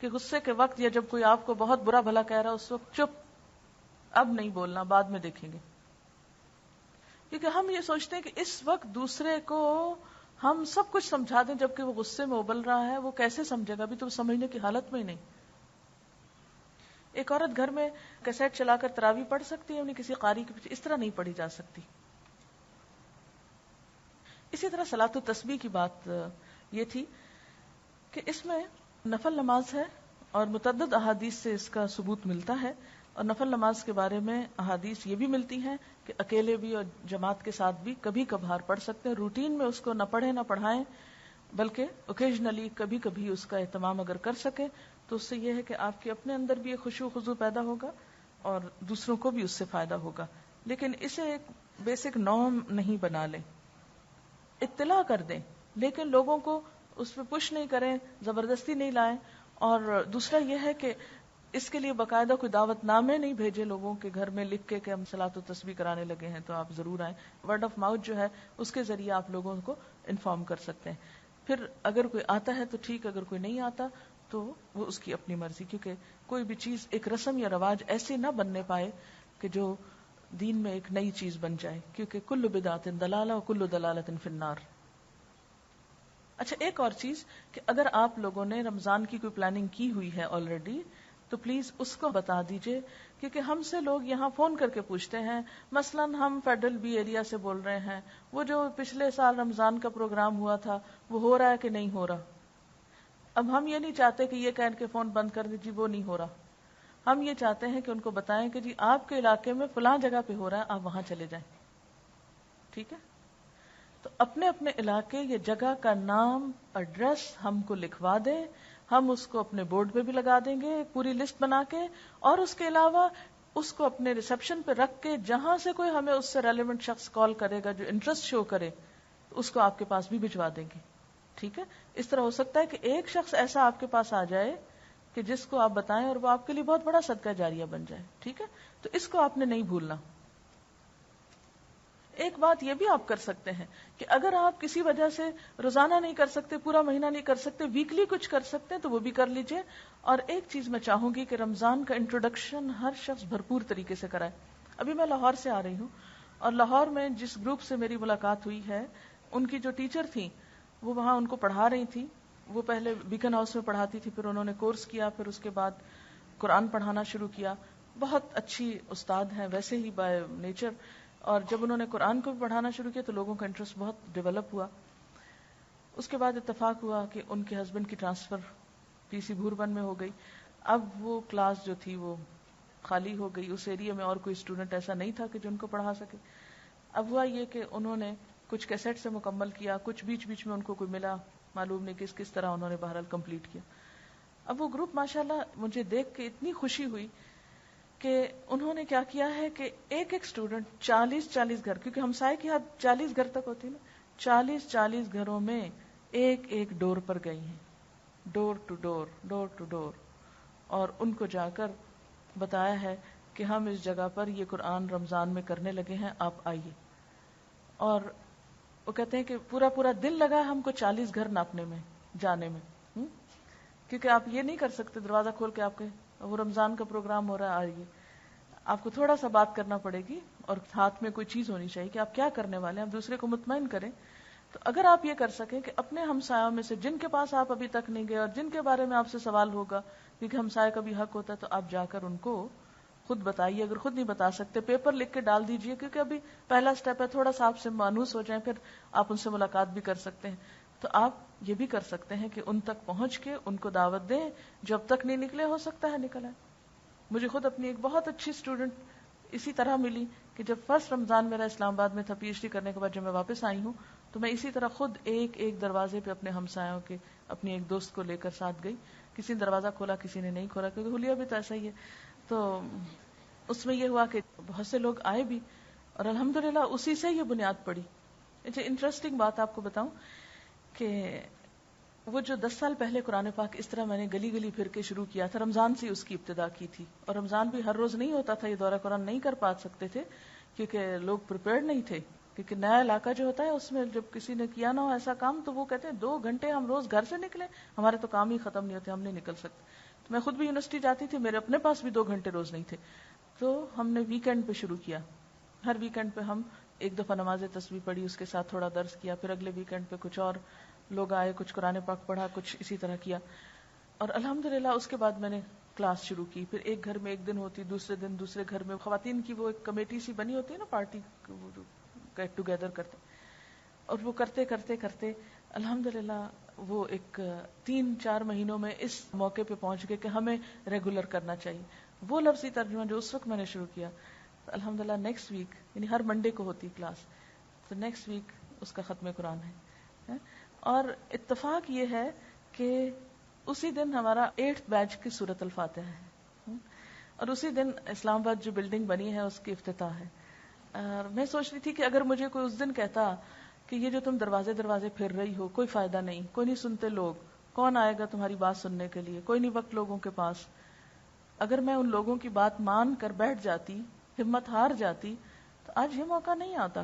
کہ غصے کے وقت یا جب کوئی آپ کو بہت برا بھلا کہہ رہا ہے اس وقت چپ، اب نہیں بولنا، بعد میں دیکھیں گے. کیونکہ ہم یہ سوچتے ہیں کہ اس وقت دوسرے کو ہم سب کچھ سمجھا دیں جبکہ وہ غصے میں ابل رہا ہے، وہ کیسے سمجھے گا؟ ابھی تو سمجھنے کی حالت میں ہی نہیں. ایک عورت گھر میں کیسٹ چلا کر تراویح پڑھ سکتی ہے، انہیں کسی قاری کے پیچھے، اس طرح نہیں پڑھی جا سکتی. اسی طرح صلاۃ التسبیح کی بات یہ تھی کہ اس میں نفل نماز ہے اور متعدد احادیث سے اس کا ثبوت ملتا ہے. اور نفل نماز کے بارے میں احادیث یہ بھی ملتی ہیں کہ اکیلے بھی اور جماعت کے ساتھ بھی کبھی کبھار پڑھ سکتے ہیں. روٹین میں اس کو نہ پڑھیں نہ پڑھائیں، بلکہ اوکیجنلی کبھی کبھی اس کا اہتمام اگر کر سکیں تو اس سے یہ ہے کہ آپ کے اپنے اندر بھی ایک خشوع و خضوع پیدا ہوگا اور دوسروں کو بھی اس سے فائدہ ہوگا. لیکن اسے ایک بیسک نارم نہیں بنا لیں. اطلاع کر دیں لیکن لوگوں کو اس پہ پش نہیں کریں، زبردستی نہیں لائیں. اور دوسرا یہ ہے کہ اس کے لیے باقاعدہ کوئی دعوت نامے نہیں بھیجے لوگوں کے گھر میں لکھ کے کہ ہم صلاۃ و تسبیح کرانے لگے ہیں تو آپ ضرور آئیں. ورڈ آف ماؤتھ جو ہے اس کے ذریعے آپ لوگوں کو انفارم کر سکتے ہیں. پھر اگر کوئی آتا ہے تو ٹھیک، اگر کوئی نہیں آتا تو وہ اس کی اپنی مرضی. کیونکہ کوئی بھی چیز ایک رسم یا رواج ایسے نہ بننے پائے کہ جو دین میں ایک نئی چیز بن جائے، کیونکہ کل بدعت ضلالہ و کل ضلالۃ فی النار. اچھا ایک اور چیز کہ اگر آپ لوگوں نے رمضان کی کوئی پلاننگ کی ہوئی ہے آلریڈی تو پلیز اس کو بتا دیجئے، کیونکہ ہم سے لوگ یہاں فون کر کے پوچھتے ہیں. مثلا ہم فیڈرل بی ایریا سے بول رہے ہیں، وہ جو پچھلے سال رمضان کا پروگرام ہوا تھا وہ ہو رہا ہے کہ نہیں ہو رہا. اب ہم یہ نہیں چاہتے کہ یہ کہہ کے فون بند کر دیجیے وہ نہیں ہو رہا. ہم یہ چاہتے ہیں کہ ان کو بتائیں کہ جی آپ کے علاقے میں فلاں جگہ پہ ہو رہا ہے، آپ وہاں چلے جائیں. ٹھیک ہے؟ تو اپنے اپنے علاقے یا جگہ کا نام، ایڈریس ہم کو لکھوا دیں، ہم اس کو اپنے بورڈ پہ بھی لگا دیں گے پوری لسٹ بنا کے. اور اس کے علاوہ اس کو اپنے ریسپشن پہ رکھ کے جہاں سے کوئی ہمیں اس سے ریلیونٹ شخص کال کرے گا جو انٹرسٹ شو کرے اس کو آپ کے پاس بھی بھجوا دیں گے. ٹھیک ہے؟ اس طرح ہو سکتا ہے کہ ایک شخص ایسا آپ کے پاس آ جائے کہ جس کو آپ بتائیں اور وہ آپ کے لیے بہت بڑا صدقہ جاریہ بن جائے. ٹھیک ہے؟ تو اس کو آپ نے نہیں بھولنا. ایک بات یہ بھی آپ کر سکتے ہیں کہ اگر آپ کسی وجہ سے روزانہ نہیں کر سکتے، پورا مہینہ نہیں کر سکتے، ویکلی کچھ کر سکتے ہیں تو وہ بھی کر لیجئے. اور ایک چیز میں چاہوں گی کہ رمضان کا انٹروڈکشن ہر شخص بھرپور طریقے سے کرائے. ابھی میں لاہور سے آ رہی ہوں اور لاہور میں جس گروپ سے میری ملاقات ہوئی ہے ان کی جو ٹیچر تھیں وہ وہاں ان کو پڑھا رہی تھی. وہ پہلے بیکن ہاؤس میں پڑھاتی تھی، پھر انہوں نے کورس کیا، پھر اس کے بعد قرآن پڑھانا شروع کیا. بہت اچھی استاد ہیں ویسے ہی بائی نیچر، اور جب انہوں نے قرآن کو بھی پڑھانا شروع کیا تو لوگوں کا انٹرسٹ بہت ڈیولپ ہوا. اس کے بعد اتفاق ہوا کہ ان کے ہسبینڈ کی ٹرانسفر پی سی بھوربن میں ہو گئی. اب وہ کلاس جو تھی وہ خالی ہو گئی، اس ایریا میں اور کوئی اسٹوڈنٹ ایسا نہیں تھا کہ جو ان کو پڑھا سکے. اب ہوا یہ کہ انہوں نے کچھ کیسٹ سے مکمل کیا، کچھ بیچ بیچ میں ان کو کوئی ملا، معلوم نہیں کس طرح انہوں نے بہرحال کمپلیٹ کیا. اب وہ گروپ ماشاءاللہ مجھے دیکھ کے اتنی خوشی ہوئی کہ انہوں نے کیا کیا ہے کہ ایک ایک اسٹوڈنٹ 40 گھر، کیونکہ ہمسائے کی حد 40 گھر تک ہوتی نا، 40 گھروں میں ایک ایک ڈور پر گئی ہیں، ڈور ٹو ڈور، اور ان کو جا کر بتایا ہے کہ ہم اس جگہ پر یہ قرآن رمضان میں کرنے لگے ہیں، آپ آئیے. اور وہ کہتے ہیں کہ پورا دن لگا ہم کو 40 گھر ناپنے میں، جانے میں، کیونکہ آپ یہ نہیں کر سکتے دروازہ کھول کے آپ کے وہ رمضان کا پروگرام ہو رہا ہے آئیے. آپ کو تھوڑا سا بات کرنا پڑے گی اور ہاتھ میں کوئی چیز ہونی چاہیے کہ آپ کیا کرنے والے ہیں، آپ دوسرے کو مطمئن کریں. تو اگر آپ یہ کر سکیں کہ اپنے ہمسایوں میں سے جن کے پاس آپ ابھی تک نہیں گئے اور جن کے بارے میں آپ سے سوال ہوگا، کیونکہ ہمسائے کا بھی حق ہوتا ہے، تو آپ جا کر ان کو خود بتائیے. اگر خود نہیں بتا سکتے پیپر لکھ کے ڈال دیجئے، کیونکہ ابھی پہلا سٹیپ ہے، تھوڑا سا آپ سے مانوس ہو جائیں، پھر آپ ان سے ملاقات بھی کر سکتے ہیں. تو آپ یہ بھی کر سکتے ہیں کہ ان تک پہنچ کے ان کو دعوت دیں، جو اب تک نہیں نکلے ہو سکتا ہے نکل آئے. مجھے خود اپنی ایک بہت اچھی اسٹوڈنٹ اسی طرح ملی کہ جب فرسٹ رمضان میرا اسلام آباد میں تھا پی ایچ ڈی کرنے کے بعد جب میں واپس آئی ہوں، تو میں اسی طرح خود ایک دروازے پہ اپنے ہمسایوں کے اپنی ایک دوست کو لے کر ساتھ گئی. کسی نے دروازہ کھولا، کسی نے نہیں کھولا، کیونکہ حلیہ بھی تو ایسا ہی ہے. تو اس میں یہ ہوا کہ بہت سے لوگ آئے بھی، اور الحمدللہ اسی سے یہ بنیاد پڑی. انٹرسٹنگ بات آپ کو بتاؤں کہ وہ جو 10 سال پہلے قرآن پاک اس طرح میں نے گلی گلی پھر کے شروع کیا تھا، رمضان سے اس کی ابتدا کی تھی. اور رمضان بھی ہر روز نہیں ہوتا تھا، یہ دورہ قرآن نہیں کر پا سکتے تھے کیونکہ لوگ پریپیئرڈ نہیں تھے. کیونکہ نیا علاقہ جو ہوتا ہے اس میں جب کسی نے کیا نہ ہو ایسا کام، تو وہ کہتے ہیں 2 گھنٹے ہم روز گھر سے نکلے، ہمارے تو کام ہی ختم نہیں ہوتے، ہم نہیں نکل سکتے. تو میں خود بھی یونیورسٹی جاتی تھی، میرے اپنے پاس بھی 2 گھنٹے روز نہیں تھے. تو ہم نے ویکینڈ پہ شروع کیا. ہر ویکینڈ پہ ہم ایک دفعہ نماز تسبیح پڑھی، اس کے ساتھ تھوڑا درس کیا، پھر اگلے ویکینڈ پہ کچھ اور لوگ آئے، کچھ قرآن پاک پڑھا، کچھ اسی طرح کیا. اور الحمدللہ اس کے بعد میں نے کلاس شروع کی. پھر ایک گھر میں ایک دن ہوتی، دوسرے دن دوسرے گھر میں. خواتین کی وہ ایک کمیٹی سی بنی ہوتی ہے نا، پارٹی گیٹ ٹوگیدر کرتے، اور وہ کرتے کرتے کرتے الحمدللہ وہ ایک 3-4 مہینوں میں اس موقع پہ پہنچ گئے کہ ہمیں ریگولر کرنا چاہیے. وہ لفظی ترجمہ جو اس وقت میں نے شروع کیا، الحمدللہ نیکسٹ ویک، یعنی ہر منڈے کو ہوتی کلاس، تو نیکسٹ ویک اس کا ختم قرآن ہے. اور اتفاق یہ ہے کہ اسی دن ہمارا 8th بیچ کی سورۃ الفاتحہ ہے، اور اسی دن اسلام آباد جو بلڈنگ بنی ہے اس کی افتتاح ہے. اور میں سوچ رہی تھی کہ اگر مجھے کوئی اس دن کہتا کہ یہ جو تم دروازے دروازے پھر رہی ہو، کوئی فائدہ نہیں، کوئی نہیں سنتے لوگ، کون آئے گا تمہاری بات سننے کے لیے، کوئی نہیں وقت لوگوں کے پاس. اگر میں ان لوگوں کی بات مان کر بیٹھ جاتی، ہمت ہار جاتی، تو آج یہ موقع نہیں آتا.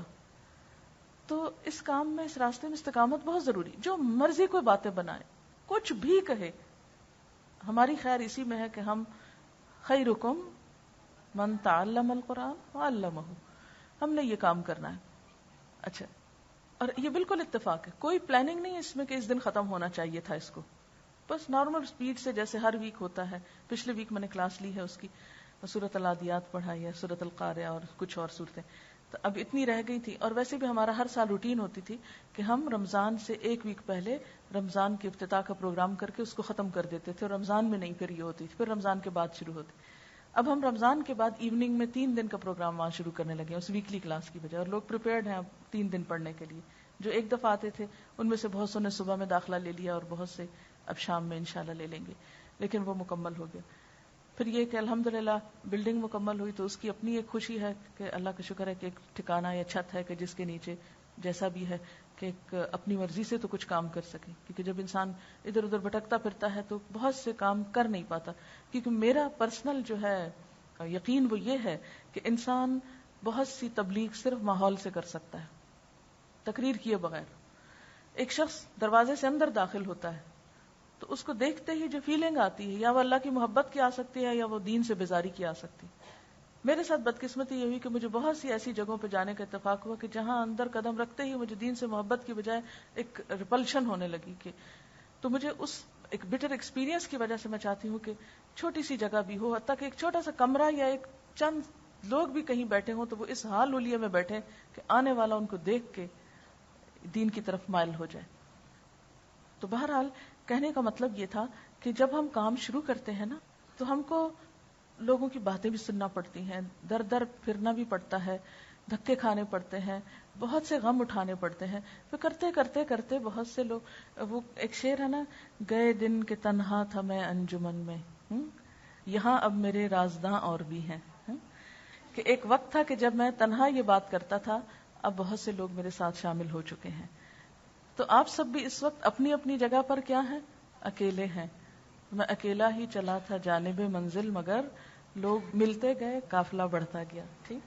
تو اس کام میں، اس راستے میں استقامت بہت ضروری. جو مرضی کوئی باتیں بنائے، کچھ بھی کہے، ہماری خیر اسی میں ہے کہ ہم خیرکم من تعلم القرآن وعلمہ، ہم نے یہ کام کرنا ہے. اچھا، اور یہ بالکل اتفاق ہے، کوئی پلاننگ نہیں اس میں کہ اس دن ختم ہونا چاہیے تھا اس کو، بس نارمل سپیڈ سے جیسے ہر ویک ہوتا ہے. پچھلے ویک میں نے کلاس لی ہے اس کی، سورۃ العادیات پڑھائی ہے، سورۃ القاریہ اور کچھ اور صورتیں. تو اب اتنی رہ گئی تھی. اور ویسے بھی ہمارا ہر سال روٹین ہوتی تھی کہ ہم رمضان سے 1 ویک پہلے رمضان کے افتتاح کا پروگرام کر کے اس کو ختم کر دیتے تھے. اور رمضان میں نہیں پھر یہ ہوتی تھی، پھر رمضان کے بعد شروع ہوتی. اب ہم رمضان کے بعد ایوننگ میں 3 دن کا پروگرام وہاں شروع کرنے لگے اس ویکلی کلاس کی بجائے. اور لوگ پریپیئرڈ ہیں اب 3 دن پڑھنے کے لیے. جو ایک دفعہ آتے تھے ان میں سے بہت سو نے صبح میں داخلہ لے لیا، اور بہت سے اب شام میں انشاءاللہ لے لیں گے، لیکن وہ مکمل ہو گیا. پھر یہ کہ الحمدللہ بلڈنگ مکمل ہوئی، تو اس کی اپنی ایک خوشی ہے کہ اللہ کا شکر ہے کہ ایک ٹھکانہ یا چھت ہے کہ جس کے نیچے جیسا بھی ہے کہ ایک اپنی مرضی سے تو کچھ کام کر سکے. کیونکہ جب انسان ادھر ادھر بھٹکتا پھرتا ہے تو بہت سے کام کر نہیں پاتا. کیونکہ میرا پرسنل جو ہے یقین وہ یہ ہے کہ انسان بہت سی تبلیغ صرف ماحول سے کر سکتا ہے، تقریر کیے بغیر. ایک شخص دروازے سے اندر داخل ہوتا ہے تو اس کو دیکھتے ہی جو فیلنگ آتی ہے، یا وہ اللہ کی محبت کی آ سکتی ہے یا وہ دین سے بیزاری کی آ سکتی. میرے ساتھ بدقسمتی یہ ہوئی کہ مجھے بہت سی ایسی جگہوں پہ جانے کا اتفاق ہوا کہ جہاں اندر قدم رکھتے ہی مجھے دین سے محبت کی بجائے ایک ریپلشن ہونے لگی. کہ تو مجھے اس ایک بٹر ایکسپیرینس کی وجہ سے میں چاہتی ہوں کہ چھوٹی سی جگہ بھی ہو، حتیٰ کہ ایک چھوٹا سا کمرہ یا ایک چند لوگ بھی کہیں بیٹھے ہوں تو وہ اس حال حلیے میں بیٹھے کہ آنے والا ان کو دیکھ کے دین کی طرف مائل ہو جائے. تو بہرحال کہنے کا مطلب یہ تھا کہ جب ہم کام شروع کرتے ہیں نا، تو ہم کو لوگوں کی باتیں بھی سننا پڑتی ہیں، در در پھرنا بھی پڑتا ہے، دھکے کھانے پڑتے ہیں، بہت سے غم اٹھانے پڑتے ہیں. پھر کرتے کرتے کرتے بہت سے لوگ، وہ ایک شعر ہے نا، گئے دن کے تنہا تھا میں انجمن میں، یہاں اب میرے رازداں اور بھی ہیں. کہ ایک وقت تھا کہ جب میں تنہا یہ بات کرتا تھا، اب بہت سے لوگ میرے ساتھ شامل ہو چکے ہیں. تو آپ سب بھی اس وقت اپنی اپنی جگہ پر کیا ہیں؟ اکیلے ہیں. میں اکیلا ہی چلا تھا جانب منزل، مگر لوگ ملتے گئے، قافلہ بڑھتا گیا. ٹھیک.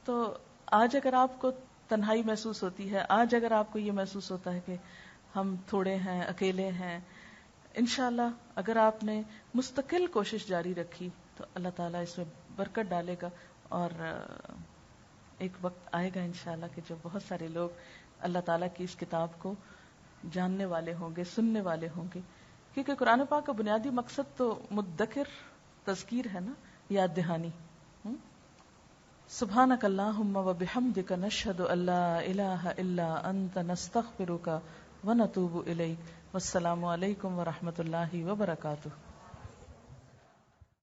تو آج اگر آپ کو تنہائی محسوس ہوتی ہے، آج اگر آپ کو یہ محسوس ہوتا ہے کہ ہم تھوڑے ہیں، اکیلے ہیں، انشاءاللہ اگر آپ نے مستقل کوشش جاری رکھی تو اللہ تعالیٰ اس میں برکت ڈالے گا، اور ایک وقت آئے گا انشاءاللہ کہ جب بہت سارے لوگ اللہ تعالیٰ کی اس کتاب کو جاننے والے ہوں گے، سننے والے ہوں گے. کیونکہ قرآن پاک کا بنیادی مقصد تو مدکر، تذکیر ہے نا، یاد دہانی. سبحانک اللہم و بحمدک نشہد ان لا الہ الا انت نستغفرک و نتوب الیک. والسلام علیکم و رحمۃ اللہ وبرکاتہ.